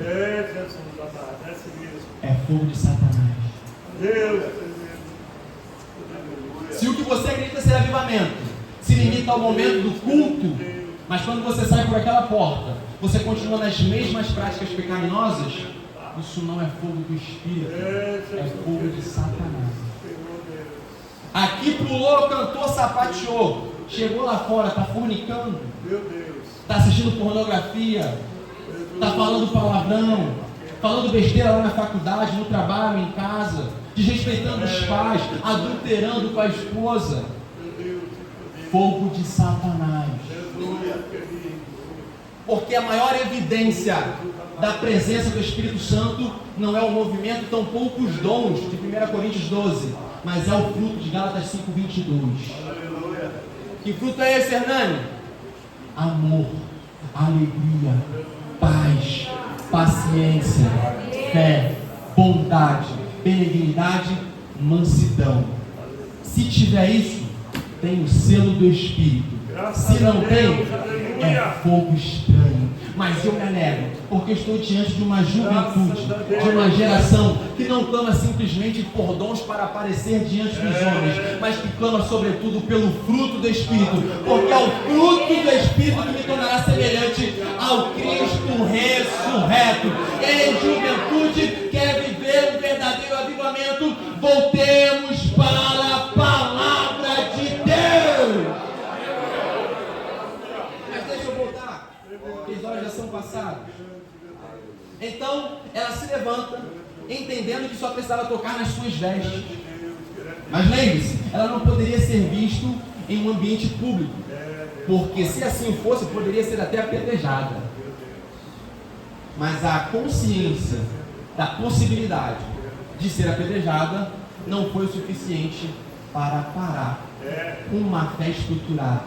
É fogo de Satanás. Se o que você acredita ser avivamento se limita ao momento do culto, mas quando você sai por aquela porta, você continua nas mesmas práticas pecaminosas, isso não é fogo do Espírito, é fogo de Satanás. Aqui pulou, cantou, sapateou, chegou lá fora, está fornicando, está assistindo pornografia, está falando palavrão, falando besteira lá na faculdade, no trabalho, em casa, desrespeitando os pais, adulterando com a esposa. Fogo de Satanás. Porque a maior evidência da presença do Espírito Santo não é o movimento, tampouco os dons de 1 Coríntios 12, mas é o fruto de Gálatas 5:22. Que fruto é esse, Hernani? Amor, alegria, paz, paciência, fé, bondade, benignidade, mansidão. Se tiver isso, tem o selo do Espírito. Se não tem, é fogo estranho. mas eu me alegro, porque estou diante de uma juventude, de uma geração que não clama simplesmente por dons para aparecer diante dos homens, mas que clama sobretudo pelo fruto do Espírito, porque é o fruto do Espírito que me tornará semelhante ao Cristo ressurreto. Ei, juventude, quer viver um verdadeiro avivamento? Voltemos para a palavra de Deus. Mas deixa eu voltar, porque as horas já são passadas. Então, ela se levanta, entendendo que só precisava tocar nas suas vestes. Mas lembre-se, ela não poderia ser vista em um ambiente público, porque se assim fosse, poderia ser até apedrejada. Mas a consciência da possibilidade de ser apedrejada não foi o suficiente para parar uma fé estruturada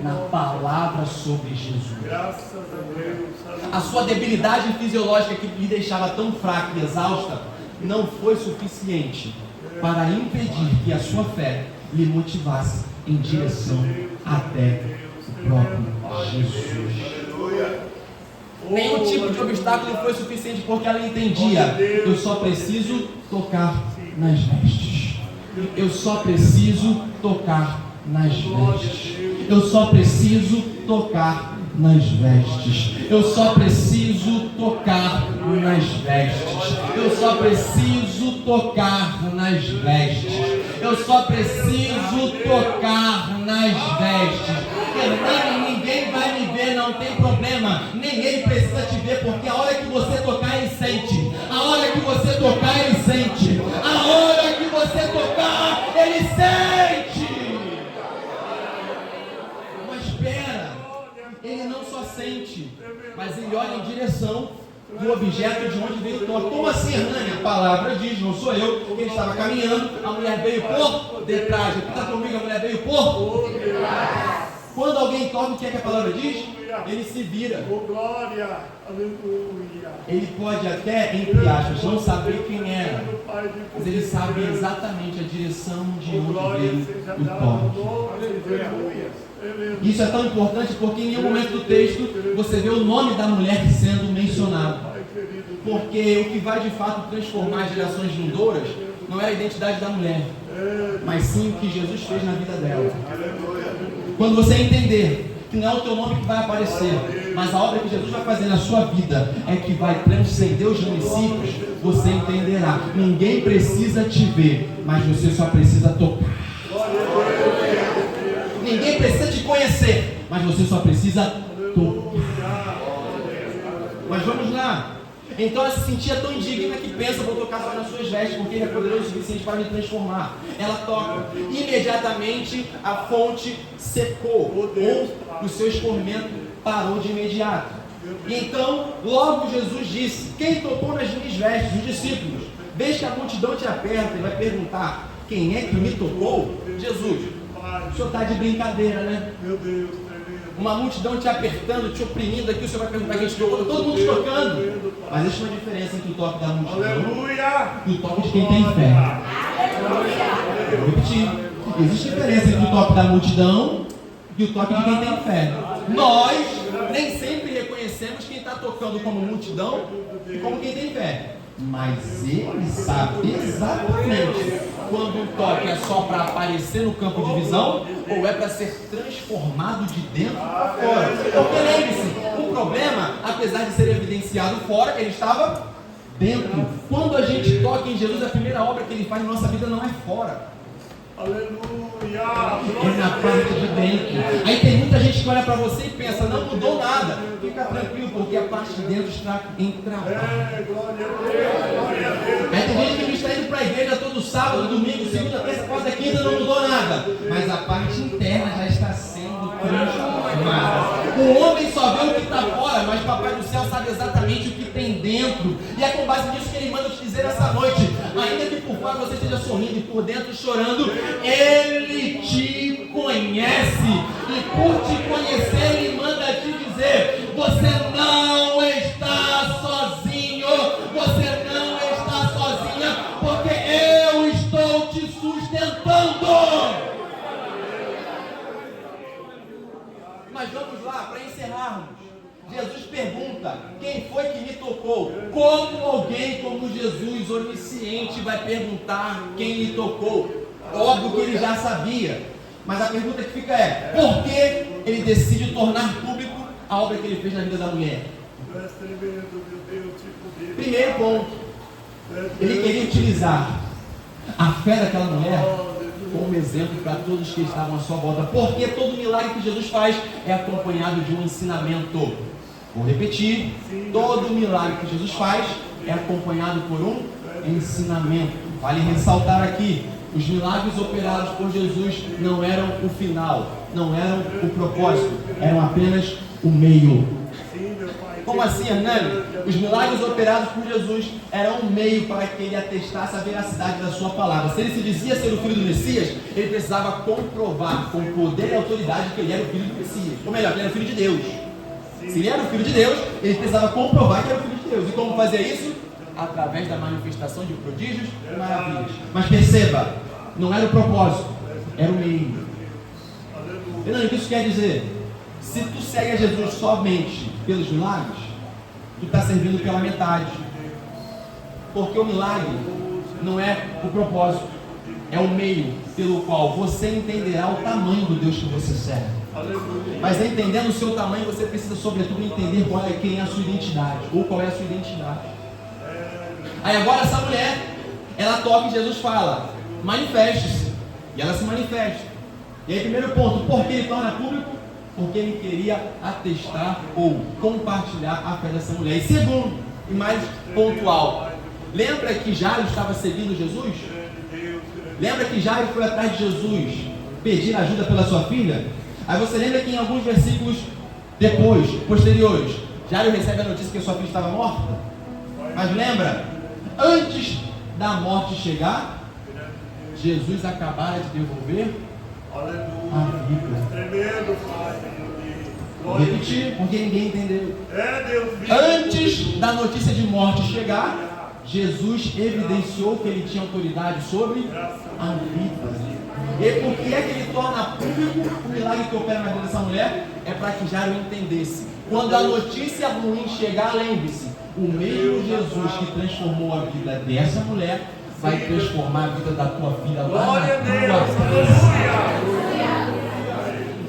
na palavra sobre Jesus. Graças a Deus. A sua debilidade fisiológica que lhe deixava tão fraca e exausta não foi suficiente para impedir que a sua fé lhe motivasse em direção até o próprio Jesus. Nenhum tipo de obstáculo foi suficiente, porque ela entendia: eu só preciso tocar nas vestes. Eu só preciso tocar nas vestes. Eu só preciso tocar nas vestes. Eu só preciso tocar nas vestes. Eu só preciso tocar nas vestes. Eu só preciso tocar nas vestes. Ninguém vai me ver, não tem problema. Nem ele precisa te ver, porque a hora que você tocar, ele sente. A hora que você tocar, ele sente. A hora que você tocar, ele sente. Mas espera, ele não só sente, mas ele olha em direção do objeto de onde veio o toque. Como assim, Hernani? A palavra diz, não sou eu, porque ele estava caminhando, a mulher veio por detrás. Repita comigo, a mulher veio por detrás. Quando alguém toca, o que é que a palavra diz? Ele se vira. Oh, glória, aleluia. Ele pode até, entre aspas, não saber quem era, mas ele sabe exatamente a direção de onde veio o toque. Isso é tão importante porque em nenhum momento do texto você vê o nome da mulher sendo mencionado. Porque o que vai de fato transformar as gerações vindouras não é a identidade da mulher, mas sim o que Jesus fez na vida dela. Quando você entender que não é o teu nome que vai aparecer, mas a obra que Jesus vai fazer na sua vida é que vai transcender os municípios, você entenderá. Ninguém precisa te ver, mas você só precisa tocar. Ninguém precisa te conhecer, mas você só precisa tocar. Mas vamos lá. Então ela se sentia tão indigna que pensa: vou tocar só nas suas vestes, porque ele é poderoso o suficiente para me transformar. Ela toca. Imediatamente a fonte secou, ou o seu escorrimento parou de imediato. E então, logo Jesus disse: quem tocou nas minhas vestes? Os discípulos. Vês que a multidão te aperta e vai perguntar: quem é que me tocou? Jesus. O senhor está de brincadeira, né? Meu Deus. Uma multidão te apertando, te oprimindo aqui, o senhor vai perguntar quem te tocou. Todo mundo te tocando. Mas existe uma diferença entre o toque da multidão e o toque de quem tem fé. Vou repetir. Existe diferença entre o toque da multidão e o toque de quem tem fé. Nós nem sempre reconhecemos quem está tocando como multidão e como quem tem fé. Mas ele sabe exatamente quando um toque é só para aparecer no campo de visão ou é para ser transformado de dentro para fora. Porque lembre-se, o problema, apesar de ser evidenciado fora, que ele estava dentro. Quando a gente toca em Jesus, a primeira obra que ele faz na nossa vida não é fora. Aleluia! É na parte de dentro. Aí tem muita gente que olha para você e pensa: não mudou nada. Fica tranquilo, porque a parte de dentro está em trabalho. Aí tem gente que está indo para a igreja todo sábado, domingo, segunda, terça, quarta, quinta, não mudou nada. Mas a parte interna já está sendo transformada. O homem só vê o que está fora, mas o Papai do Céu sabe exatamente o que tem dentro. E é com base nisso que ele manda te dizer essa noite: ainda que por fora você esteja sorrindo e por dentro chorando, ele te conhece. E por te conhecer, ele manda te dizer: você não está sozinho, você não está sozinha, porque eu estou te sustentando. Mas vamos lá, para encerrarmos. tocou. Como alguém como Jesus, onisciente, vai perguntar quem lhe tocou? Óbvio que ele já sabia, mas a pergunta que fica é: por que ele decide tornar público a obra que ele fez na vida da mulher? Primeiro ponto, ele queria utilizar a fé daquela mulher como exemplo para todos que estavam à sua volta, porque todo milagre que Jesus faz é acompanhado de um ensinamento. Vou repetir: todo milagre que Jesus faz é acompanhado por um ensinamento. Vale ressaltar aqui: os milagres operados por Jesus não eram o final, não eram o propósito, eram apenas o meio. Como assim, Hernani? Os milagres operados por Jesus eram um meio para que ele atestasse a veracidade da sua palavra. Se ele se dizia ser o filho do Messias, ele precisava comprovar com poder e autoridade que ele era o filho do Messias. Ou melhor, que ele era o filho de Deus. Se ele era o filho de Deus, ele precisava comprovar que era o filho de Deus. E como fazia isso? Através da manifestação de prodígios e maravilhas. Mas perceba, não era o propósito, era o meio. Hernani, o que isso quer dizer? Se tu segue a Jesus somente pelos milagres, tu está servindo pela metade. Porque o milagre não é o propósito, é o meio pelo qual você entenderá o tamanho do Deus que você serve. Mas entendendo o seu tamanho, você precisa sobretudo entender quem é a sua identidade, ou qual é a sua identidade. Aí agora essa mulher, ela toca e Jesus fala: manifeste-se. E ela se manifesta. E aí, primeiro ponto, por que ele torna público? Porque ele queria atestar ou compartilhar a fé dessa mulher. E segundo, e mais pontual, lembra que Jairo estava seguindo Jesus? Lembra que Jairo foi atrás de Jesus pedir ajuda pela sua filha? Aí você lembra que em alguns versículos posteriores, Jairo recebe a notícia que a sua filha estava morta? Mas lembra, antes da morte chegar, Jesus acabara de devolver a vida. Tremendo, Pai. Vou repetir, porque ninguém entendeu. Antes da notícia de morte chegar, Jesus evidenciou que ele tinha autoridade sobre a vida. E por que é que ele torna público o milagre que opera na vida dessa mulher? É para que Jairo entendesse. Quando a notícia ruim chegar, lembre-se, o mesmo Jesus que transformou a vida dessa mulher vai transformar a vida da tua filha lá na tua casa.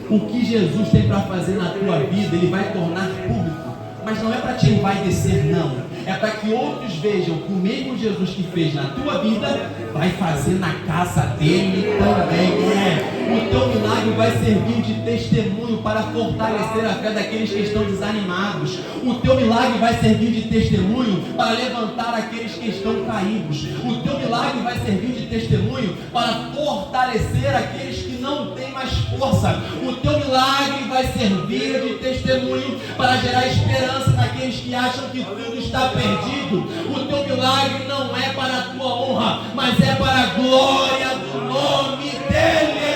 O que Jesus tem para fazer na tua vida, ele vai tornar público. Mas não é para te envaidecer, não. É para que outros vejam que o mesmo Jesus que fez na tua vida, vai fazer na casa dele também. O teu milagre vai servir de testemunho para fortalecer a fé daqueles que estão desanimados. O teu milagre vai servir de testemunho para levantar aqueles que estão caídos. O teu milagre vai servir de testemunho para fortalecer aqueles que não têm mais força. O teu milagre vai servir de testemunho para gerar esperança naqueles que acham que tudo está perdido. O teu milagre não é para a tua honra, mas é para a glória do nome dele.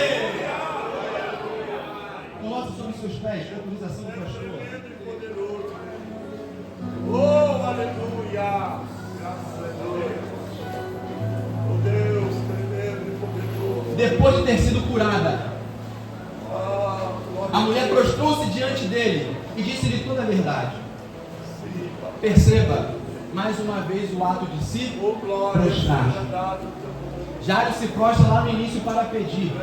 Coloque sobre seus pés, autorização do pastor. Oh, aleluia! Graças a Deus. Oh Deus, tremendo e poderoso. Depois de ter sido curada, a mulher prostrou-se diante dele e disse-lhe toda a verdade. Perceba, mais uma vez, o ato de se prostrar. Jairo se prostra lá no início para pedir.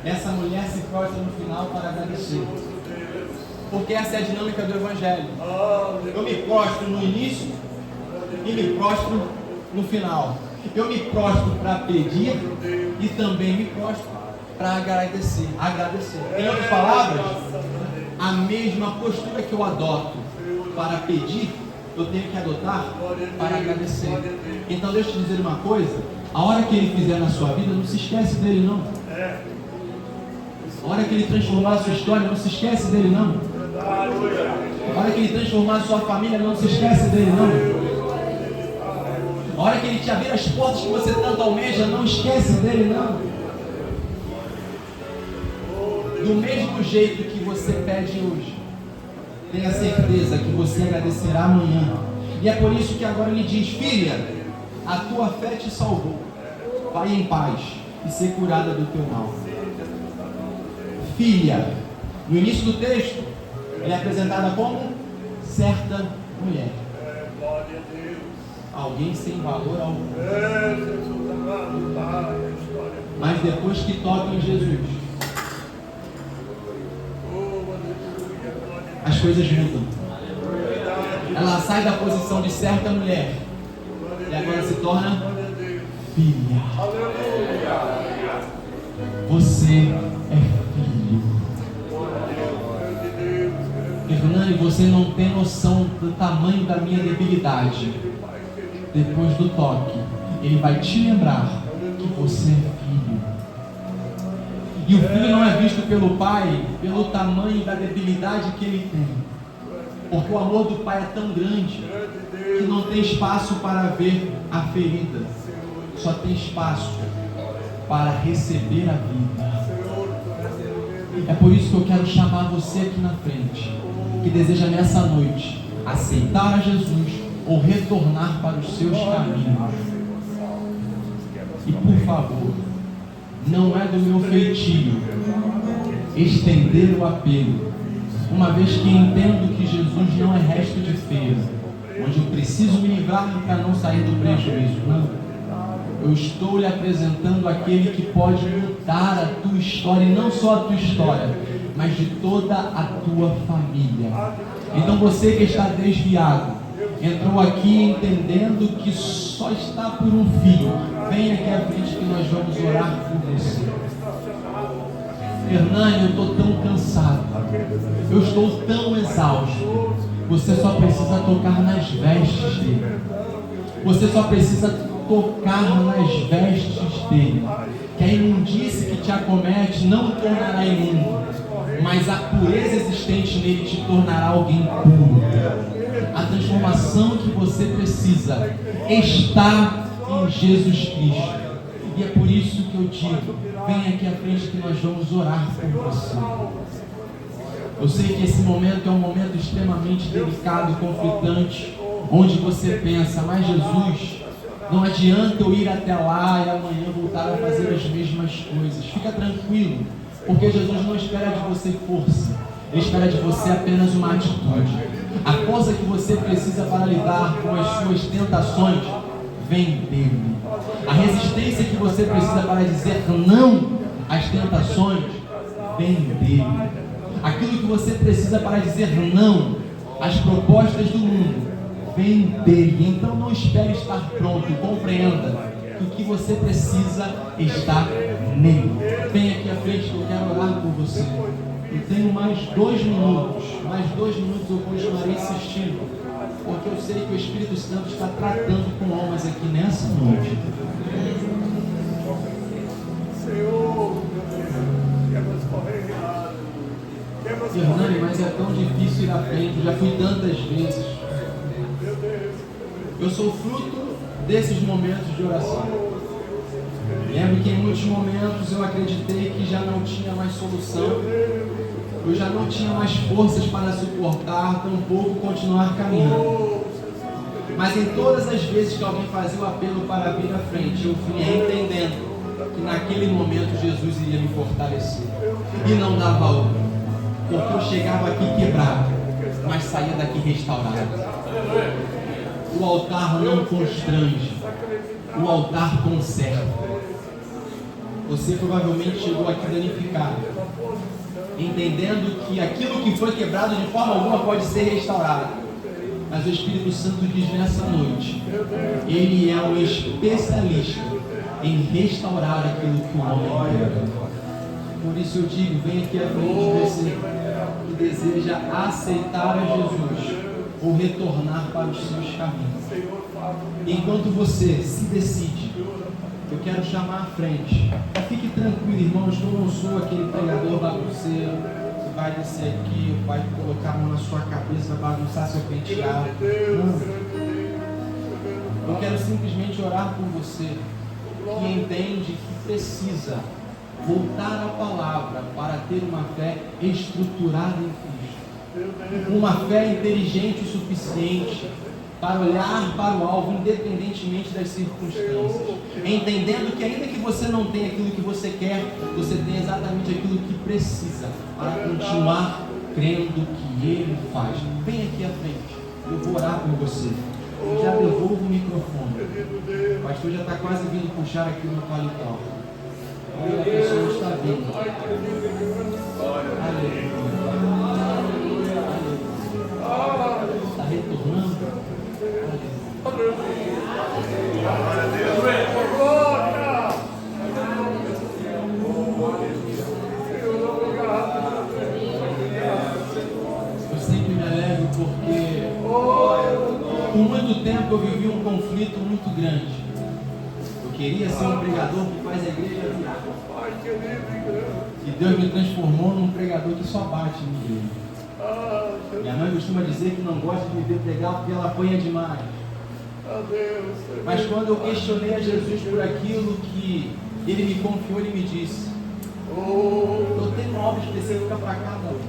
Essa mulher se prostra no final para agradecer. Porque essa é a dinâmica do Evangelho. Eu me prostro no início e me prostro no final. Eu me prostro para pedir e também me prostro para agradecer. Em outras palavras, a mesma postura que eu adoto para pedir, eu tenho que adotar para agradecer. Então deixa eu te dizer uma coisa: a hora que ele fizer na sua vida, não se esquece dele não. A hora que ele transformar a sua história, não se esquece dele não. A hora que ele transformar a sua família, não se esquece dele não. A hora que ele te abrir as portas que você tanto almeja, não esquece dele não. Do mesmo jeito que você pede hoje, tenha certeza que você agradecerá amanhã. E é por isso que agora ele diz: filha, a tua fé te salvou. Vai em paz e ser curada do teu mal. Filha, no início do texto, ela é apresentada como certa mulher. Glória a Deus. Alguém sem valor algum. Jesus amado, Pai, a história. Mas depois que toca em Jesus, Aleluia, glória a as coisas mudam. Deus. Ela sai da posição de certa mulher e agora se torna Glória a Deus. filha. Aleluia. Você é filho. Hernani, você não tem noção do tamanho da minha debilidade. Depois do toque, ele vai te lembrar que você é filho. E o filho não é visto pelo pai pelo tamanho da debilidade que ele tem, porque o amor do pai é tão grande que não tem espaço para ver a ferida, só tem espaço para receber a vida. É por isso que eu quero chamar você aqui na frente, que deseja nessa noite aceitar a Jesus ou retornar para os seus caminhos. E por favor, não é do meu feitio estender o apelo, uma vez que entendo que Jesus não é resto de feira, onde eu preciso me livrar para não sair do prejuízo. Não, eu estou lhe apresentando aquele que pode mudar a tua história, e não só a tua história, mas de toda a tua família. Então você que está desviado, entrou aqui entendendo que só está por um fio, vem aqui à frente que nós vamos orar por você. Hernani, eu estou tão cansado, eu estou tão exausto. Você só precisa tocar nas vestes dele. Você só precisa tocar nas vestes dele, que a imundície que te acomete não tornará imundo, mas a pureza existente nele te tornará alguém puro. A transformação que você precisa está em Jesus Cristo. E é por isso que eu digo, vem aqui à frente que nós vamos orar por você. Eu sei que esse momento é um momento extremamente delicado e conflitante, onde você pensa, mas Jesus, não adianta eu ir até lá e amanhã voltar a fazer as mesmas coisas. Fica tranquilo, porque Jesus não espera de você força, Ele espera de você apenas uma atitude. A coisa que você precisa para lidar com as suas tentações vem dele. A resistência que você precisa para dizer não às tentações vem dele. Aquilo que você precisa para dizer não às propostas do mundo vem dele. Então não espere estar pronto, compreenda que o que você precisa está nele. Vem aqui à frente que eu quero orar por você. Eu tenho mais 2 minutos. Mais 2 minutos eu continuarei insistindo, porque eu sei que o Espírito Santo está tratando com almas aqui nessa noite. Senhor, queremos correr. Hernani, mas é tão difícil ir à frente, já fui tantas vezes. Eu sou fruto desses momentos de oração. Lembro que em muitos momentos eu acreditei que já não tinha mais solução, eu já não tinha mais forças para suportar, tampouco continuar caminhando. Mas em todas as vezes que alguém fazia o apelo para vir à frente, eu vinha entendendo que naquele momento Jesus iria me fortalecer. E não dava outra, porque eu chegava aqui quebrado, mas saía daqui restaurado. O altar não constrange, o altar conserva. Você provavelmente chegou aqui danificado, entendendo que aquilo que foi quebrado de forma alguma pode ser restaurado. Mas o Espírito Santo diz nessa noite, Ele é um especialista em restaurar aquilo que o homem quebra. Por isso eu digo, vem aqui à frente você que deseja aceitar a Jesus ou retornar para os seus caminhos. Enquanto você se decide, eu quero chamar à frente. Fique tranquilo, irmãos, que eu não sou aquele pregador bagunceiro que vai descer aqui, vai colocar a mão na sua cabeça, vai bagunçar seu penteado. Não. Eu quero simplesmente orar por você que entende que precisa voltar à palavra para ter uma fé estruturada em Cristo. Uma fé inteligente o suficiente para olhar para o alvo independentemente das circunstâncias, entendendo que ainda que você não tenha aquilo que você quer, você tem exatamente aquilo que precisa para continuar crendo que Ele faz. Vem aqui à frente, eu vou orar por você. Eu já devolvo o microfone. Querido Deus. O pastor já está quase vindo puxar aqui no paletó. Olha, a pessoa está vindo. Pai querido. Aleluia. Está retornando. Glória. Eu sempre me alegro porque por muito tempo eu vivi um conflito muito grande. Eu queria ser um pregador que faz a igreja virar. Pai querido e grande. E Deus me transformou num pregador que só bate em igreja. Minha mãe costuma dizer que não gosta de me ver pregar porque ela apanha demais. Mas quando eu questionei a Jesus por aquilo que Ele me confiou, Ele me disse: eu tenho uma obra específica para cada um.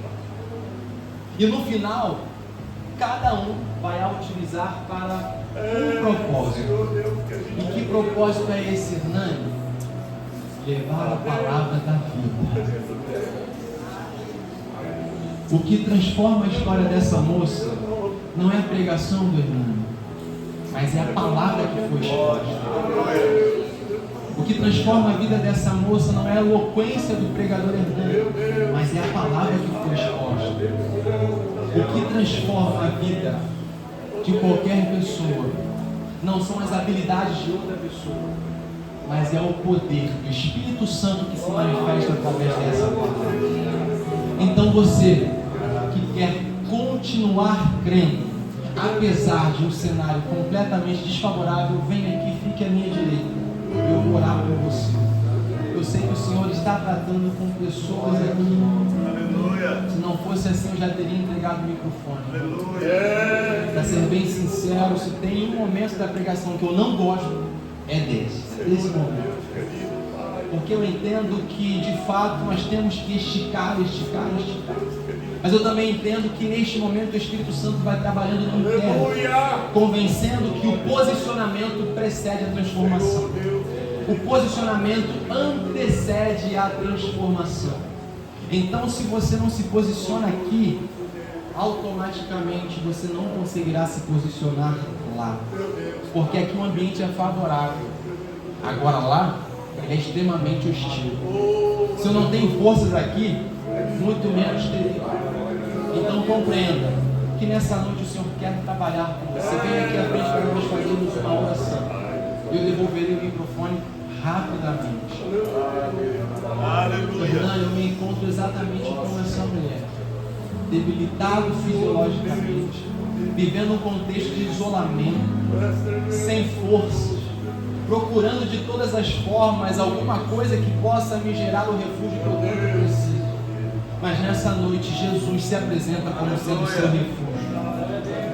E no final, cada um vai a utilizar para um propósito. E que propósito é esse, Hernani? Levar a palavra da vida. O que transforma a história dessa moça não é a pregação do Hernani, mas é a palavra que foi exposta. O que transforma a vida dessa moça não é a eloquência do pregador Hernani, mas é a palavra que foi exposta. O que transforma a vida de qualquer pessoa não são as habilidades de outra pessoa, mas é o poder do Espírito Santo que se manifesta através dessa palavra. Então você que quer continuar crendo, apesar de um cenário completamente desfavorável, vem aqui, fique à minha direita. Eu vou orar por você. Eu sei que o Senhor está tratando com pessoas aqui. Aleluia. Se não fosse assim, eu já teria entregado o microfone. Aleluia. Para ser bem sincero, se tem um momento da pregação que eu não gosto, é desse momento. Porque eu entendo que, de fato, nós temos que esticar. Mas eu também entendo que, neste momento, o Espírito Santo vai trabalhando no interno, convencendo que o posicionamento precede a transformação. O posicionamento antecede a transformação. Então, se você não se posiciona aqui, automaticamente você não conseguirá se posicionar lá. Porque aqui o ambiente é favorável. Agora lá é extremamente hostil. Se eu não tenho forças aqui, muito menos terei lá. Então compreenda que nessa noite o Senhor quer trabalhar com você. Vem aqui à frente para nós fazermos uma oração. Eu devolverei o microfone rapidamente. Aleluia. Eu me encontro exatamente como essa mulher, debilitado fisiologicamente, vivendo um contexto de isolamento, sem forças, procurando de todas as formas alguma coisa que possa me gerar o refúgio que eu tanto preciso. Mas nessa noite Jesus se apresenta como sendo o seu refúgio.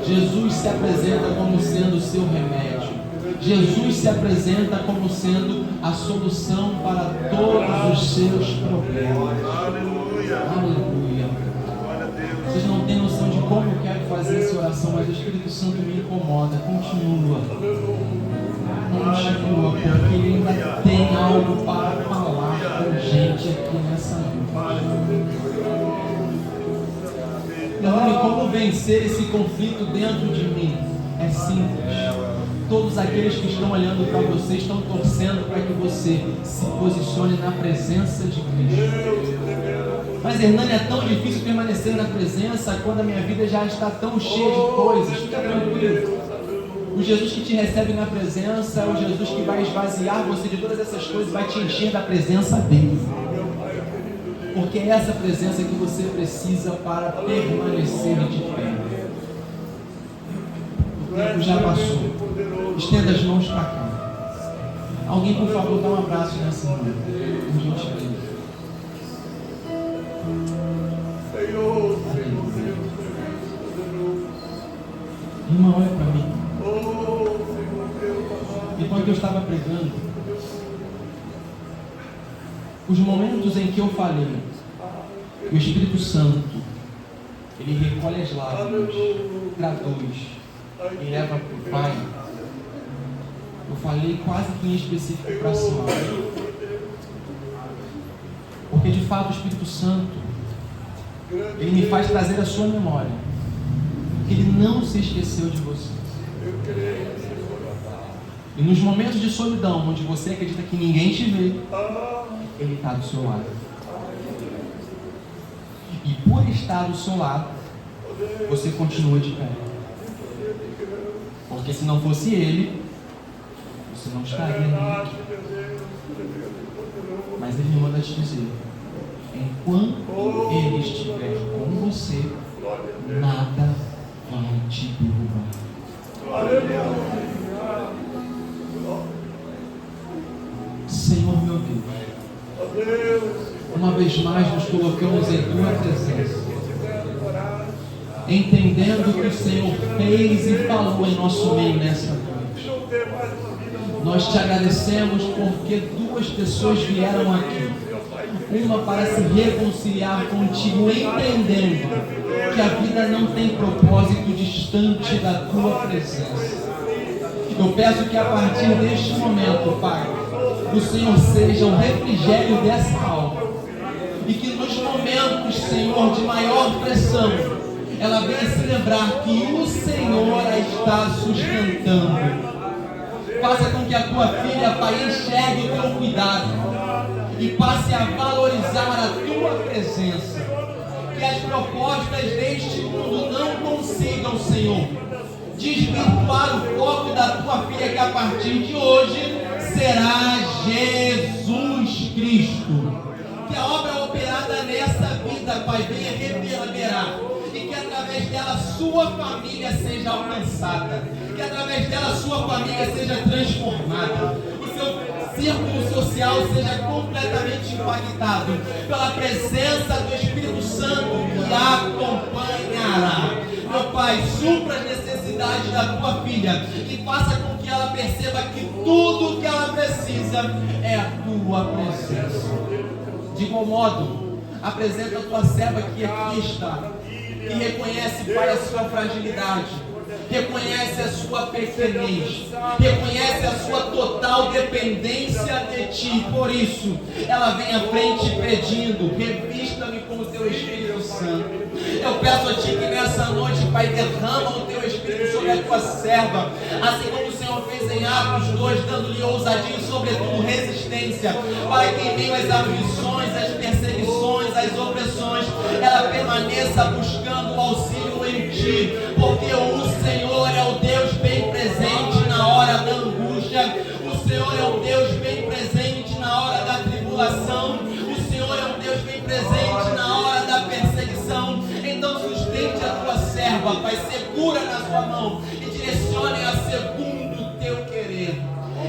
Jesus se apresenta como sendo o seu remédio. Jesus se apresenta como sendo a solução para todos os seus problemas. Aleluia. Vocês não têm noção de como eu quero fazer essa oração, mas o Espírito Santo me incomoda. Continua, porque Ele ainda tem algo para falar com a gente aqui nessa noite. Então, como vencer esse conflito dentro de mim? É simples. Todos aqueles que estão olhando para você estão torcendo para que você se posicione na presença de Cristo. Mas, Hernani, é tão difícil permanecer na presença quando a minha vida já está tão cheia de coisas. Fica tranquilo. O Jesus que te recebe na presença é o Jesus que vai esvaziar você de todas essas coisas, vai te encher da presença dele. Porque é essa presença que você precisa para permanecer de pé. O tempo já passou. Estenda as mãos para cá. Alguém, por favor, dá um abraço nessa mão. Por gentileza. Irmão, olha para mim. Enquanto eu estava pregando, os momentos em que eu falei, o Espírito Santo, ele recolhe as lágrimas, traduz e leva para o Pai. Eu falei quase que em específico para cima. Porque de fato o Espírito Santo, ele me faz trazer a sua memória. Ele não se esqueceu de você. E nos momentos de solidão, onde você acredita que ninguém te vê, Ele está do seu lado. E por estar do seu lado, você continua de pé. Porque se não fosse Ele, você não estaria aqui. Mas Ele me manda te dizer: enquanto Ele estiver com você, nada vai te derrubar. Senhor meu Deus, uma vez mais nos colocamos em Tua presença, entendendo o que o Senhor fez e falou em nosso meio nessa noite. Nós te agradecemos porque duas pessoas vieram aqui, uma para se reconciliar contigo, entendendo que a vida não tem propósito distante da Tua presença. Eu peço que a partir deste momento, Pai, o Senhor seja o refrigério dessa alma, e que nos momentos, Senhor, de maior pressão, ela venha se lembrar que o Senhor a está sustentando. Faça com que a Tua filha, Pai, enxergue o Teu cuidado e passe a valorizar a Tua presença. Que as propostas deste mundo não consigam, Senhor, desvirtuar o foco da Tua filha, que a partir de hoje será Jesus Cristo. Que a obra operada nessa vida, Pai, venha reverberar, e que através dela sua família seja alcançada, que através dela sua família seja transformada, o seu círculo social seja completamente impactado pela presença do Espírito Santo que a acompanhará. Meu Pai, supra as necessidades da Tua filha e faça com que ela perceba que tudo o que ela precisa é a Tua presença. De igual modo, apresenta a Tua serva que aqui está, que reconhece, Pai, a sua fragilidade, reconhece a sua pequenez, reconhece a sua total dependência de Ti. Por isso, ela vem à frente pedindo: revista-me com o Teu Espírito Santo. Eu peço a Ti que nessa noite, Pai, derrama o Teu Espírito sobre a Tua serva, assim como o Senhor fez em Atos 2, dando-lhe ousadia e sobretudo resistência, para que em meio às aflições, às perseguições, às opressões, ela permaneça buscando o auxílio em Ti, porque o Senhor é o Deus bem presente na hora da angústia, o Senhor é o Deus bem presente na hora da tribulação, o Senhor é um Deus bem presente na hora da perseguição. Então sustente a Tua serva, Pai, segura na Sua mão e direcione-a segundo o Teu querer.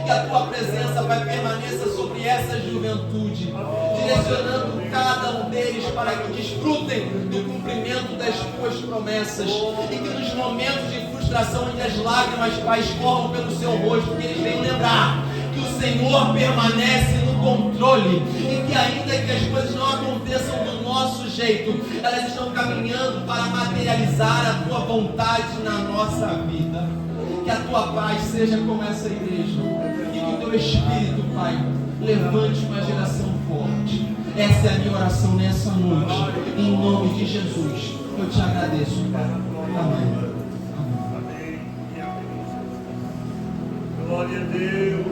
Que a Tua presença, Pai, permaneça sobre essa juventude, direcionando cada um deles para que desfrutem do cumprimento das Tuas promessas, e que nos momentos de frustração, onde as lágrimas, Pai, escorram pelo seu rosto, que eles venham lembrar que o Senhor permanece no controle, e que ainda que as coisas não aconteçam do nosso jeito, elas estão caminhando para materializar a Tua vontade na nossa vida. Que a Tua paz seja como essa igreja, e que o Teu Espírito, Pai, levante uma geração forte. Essa é a minha oração nessa noite, em nome de Jesus. Eu Te agradeço, Pai. Amém. Amém. Glória a Deus.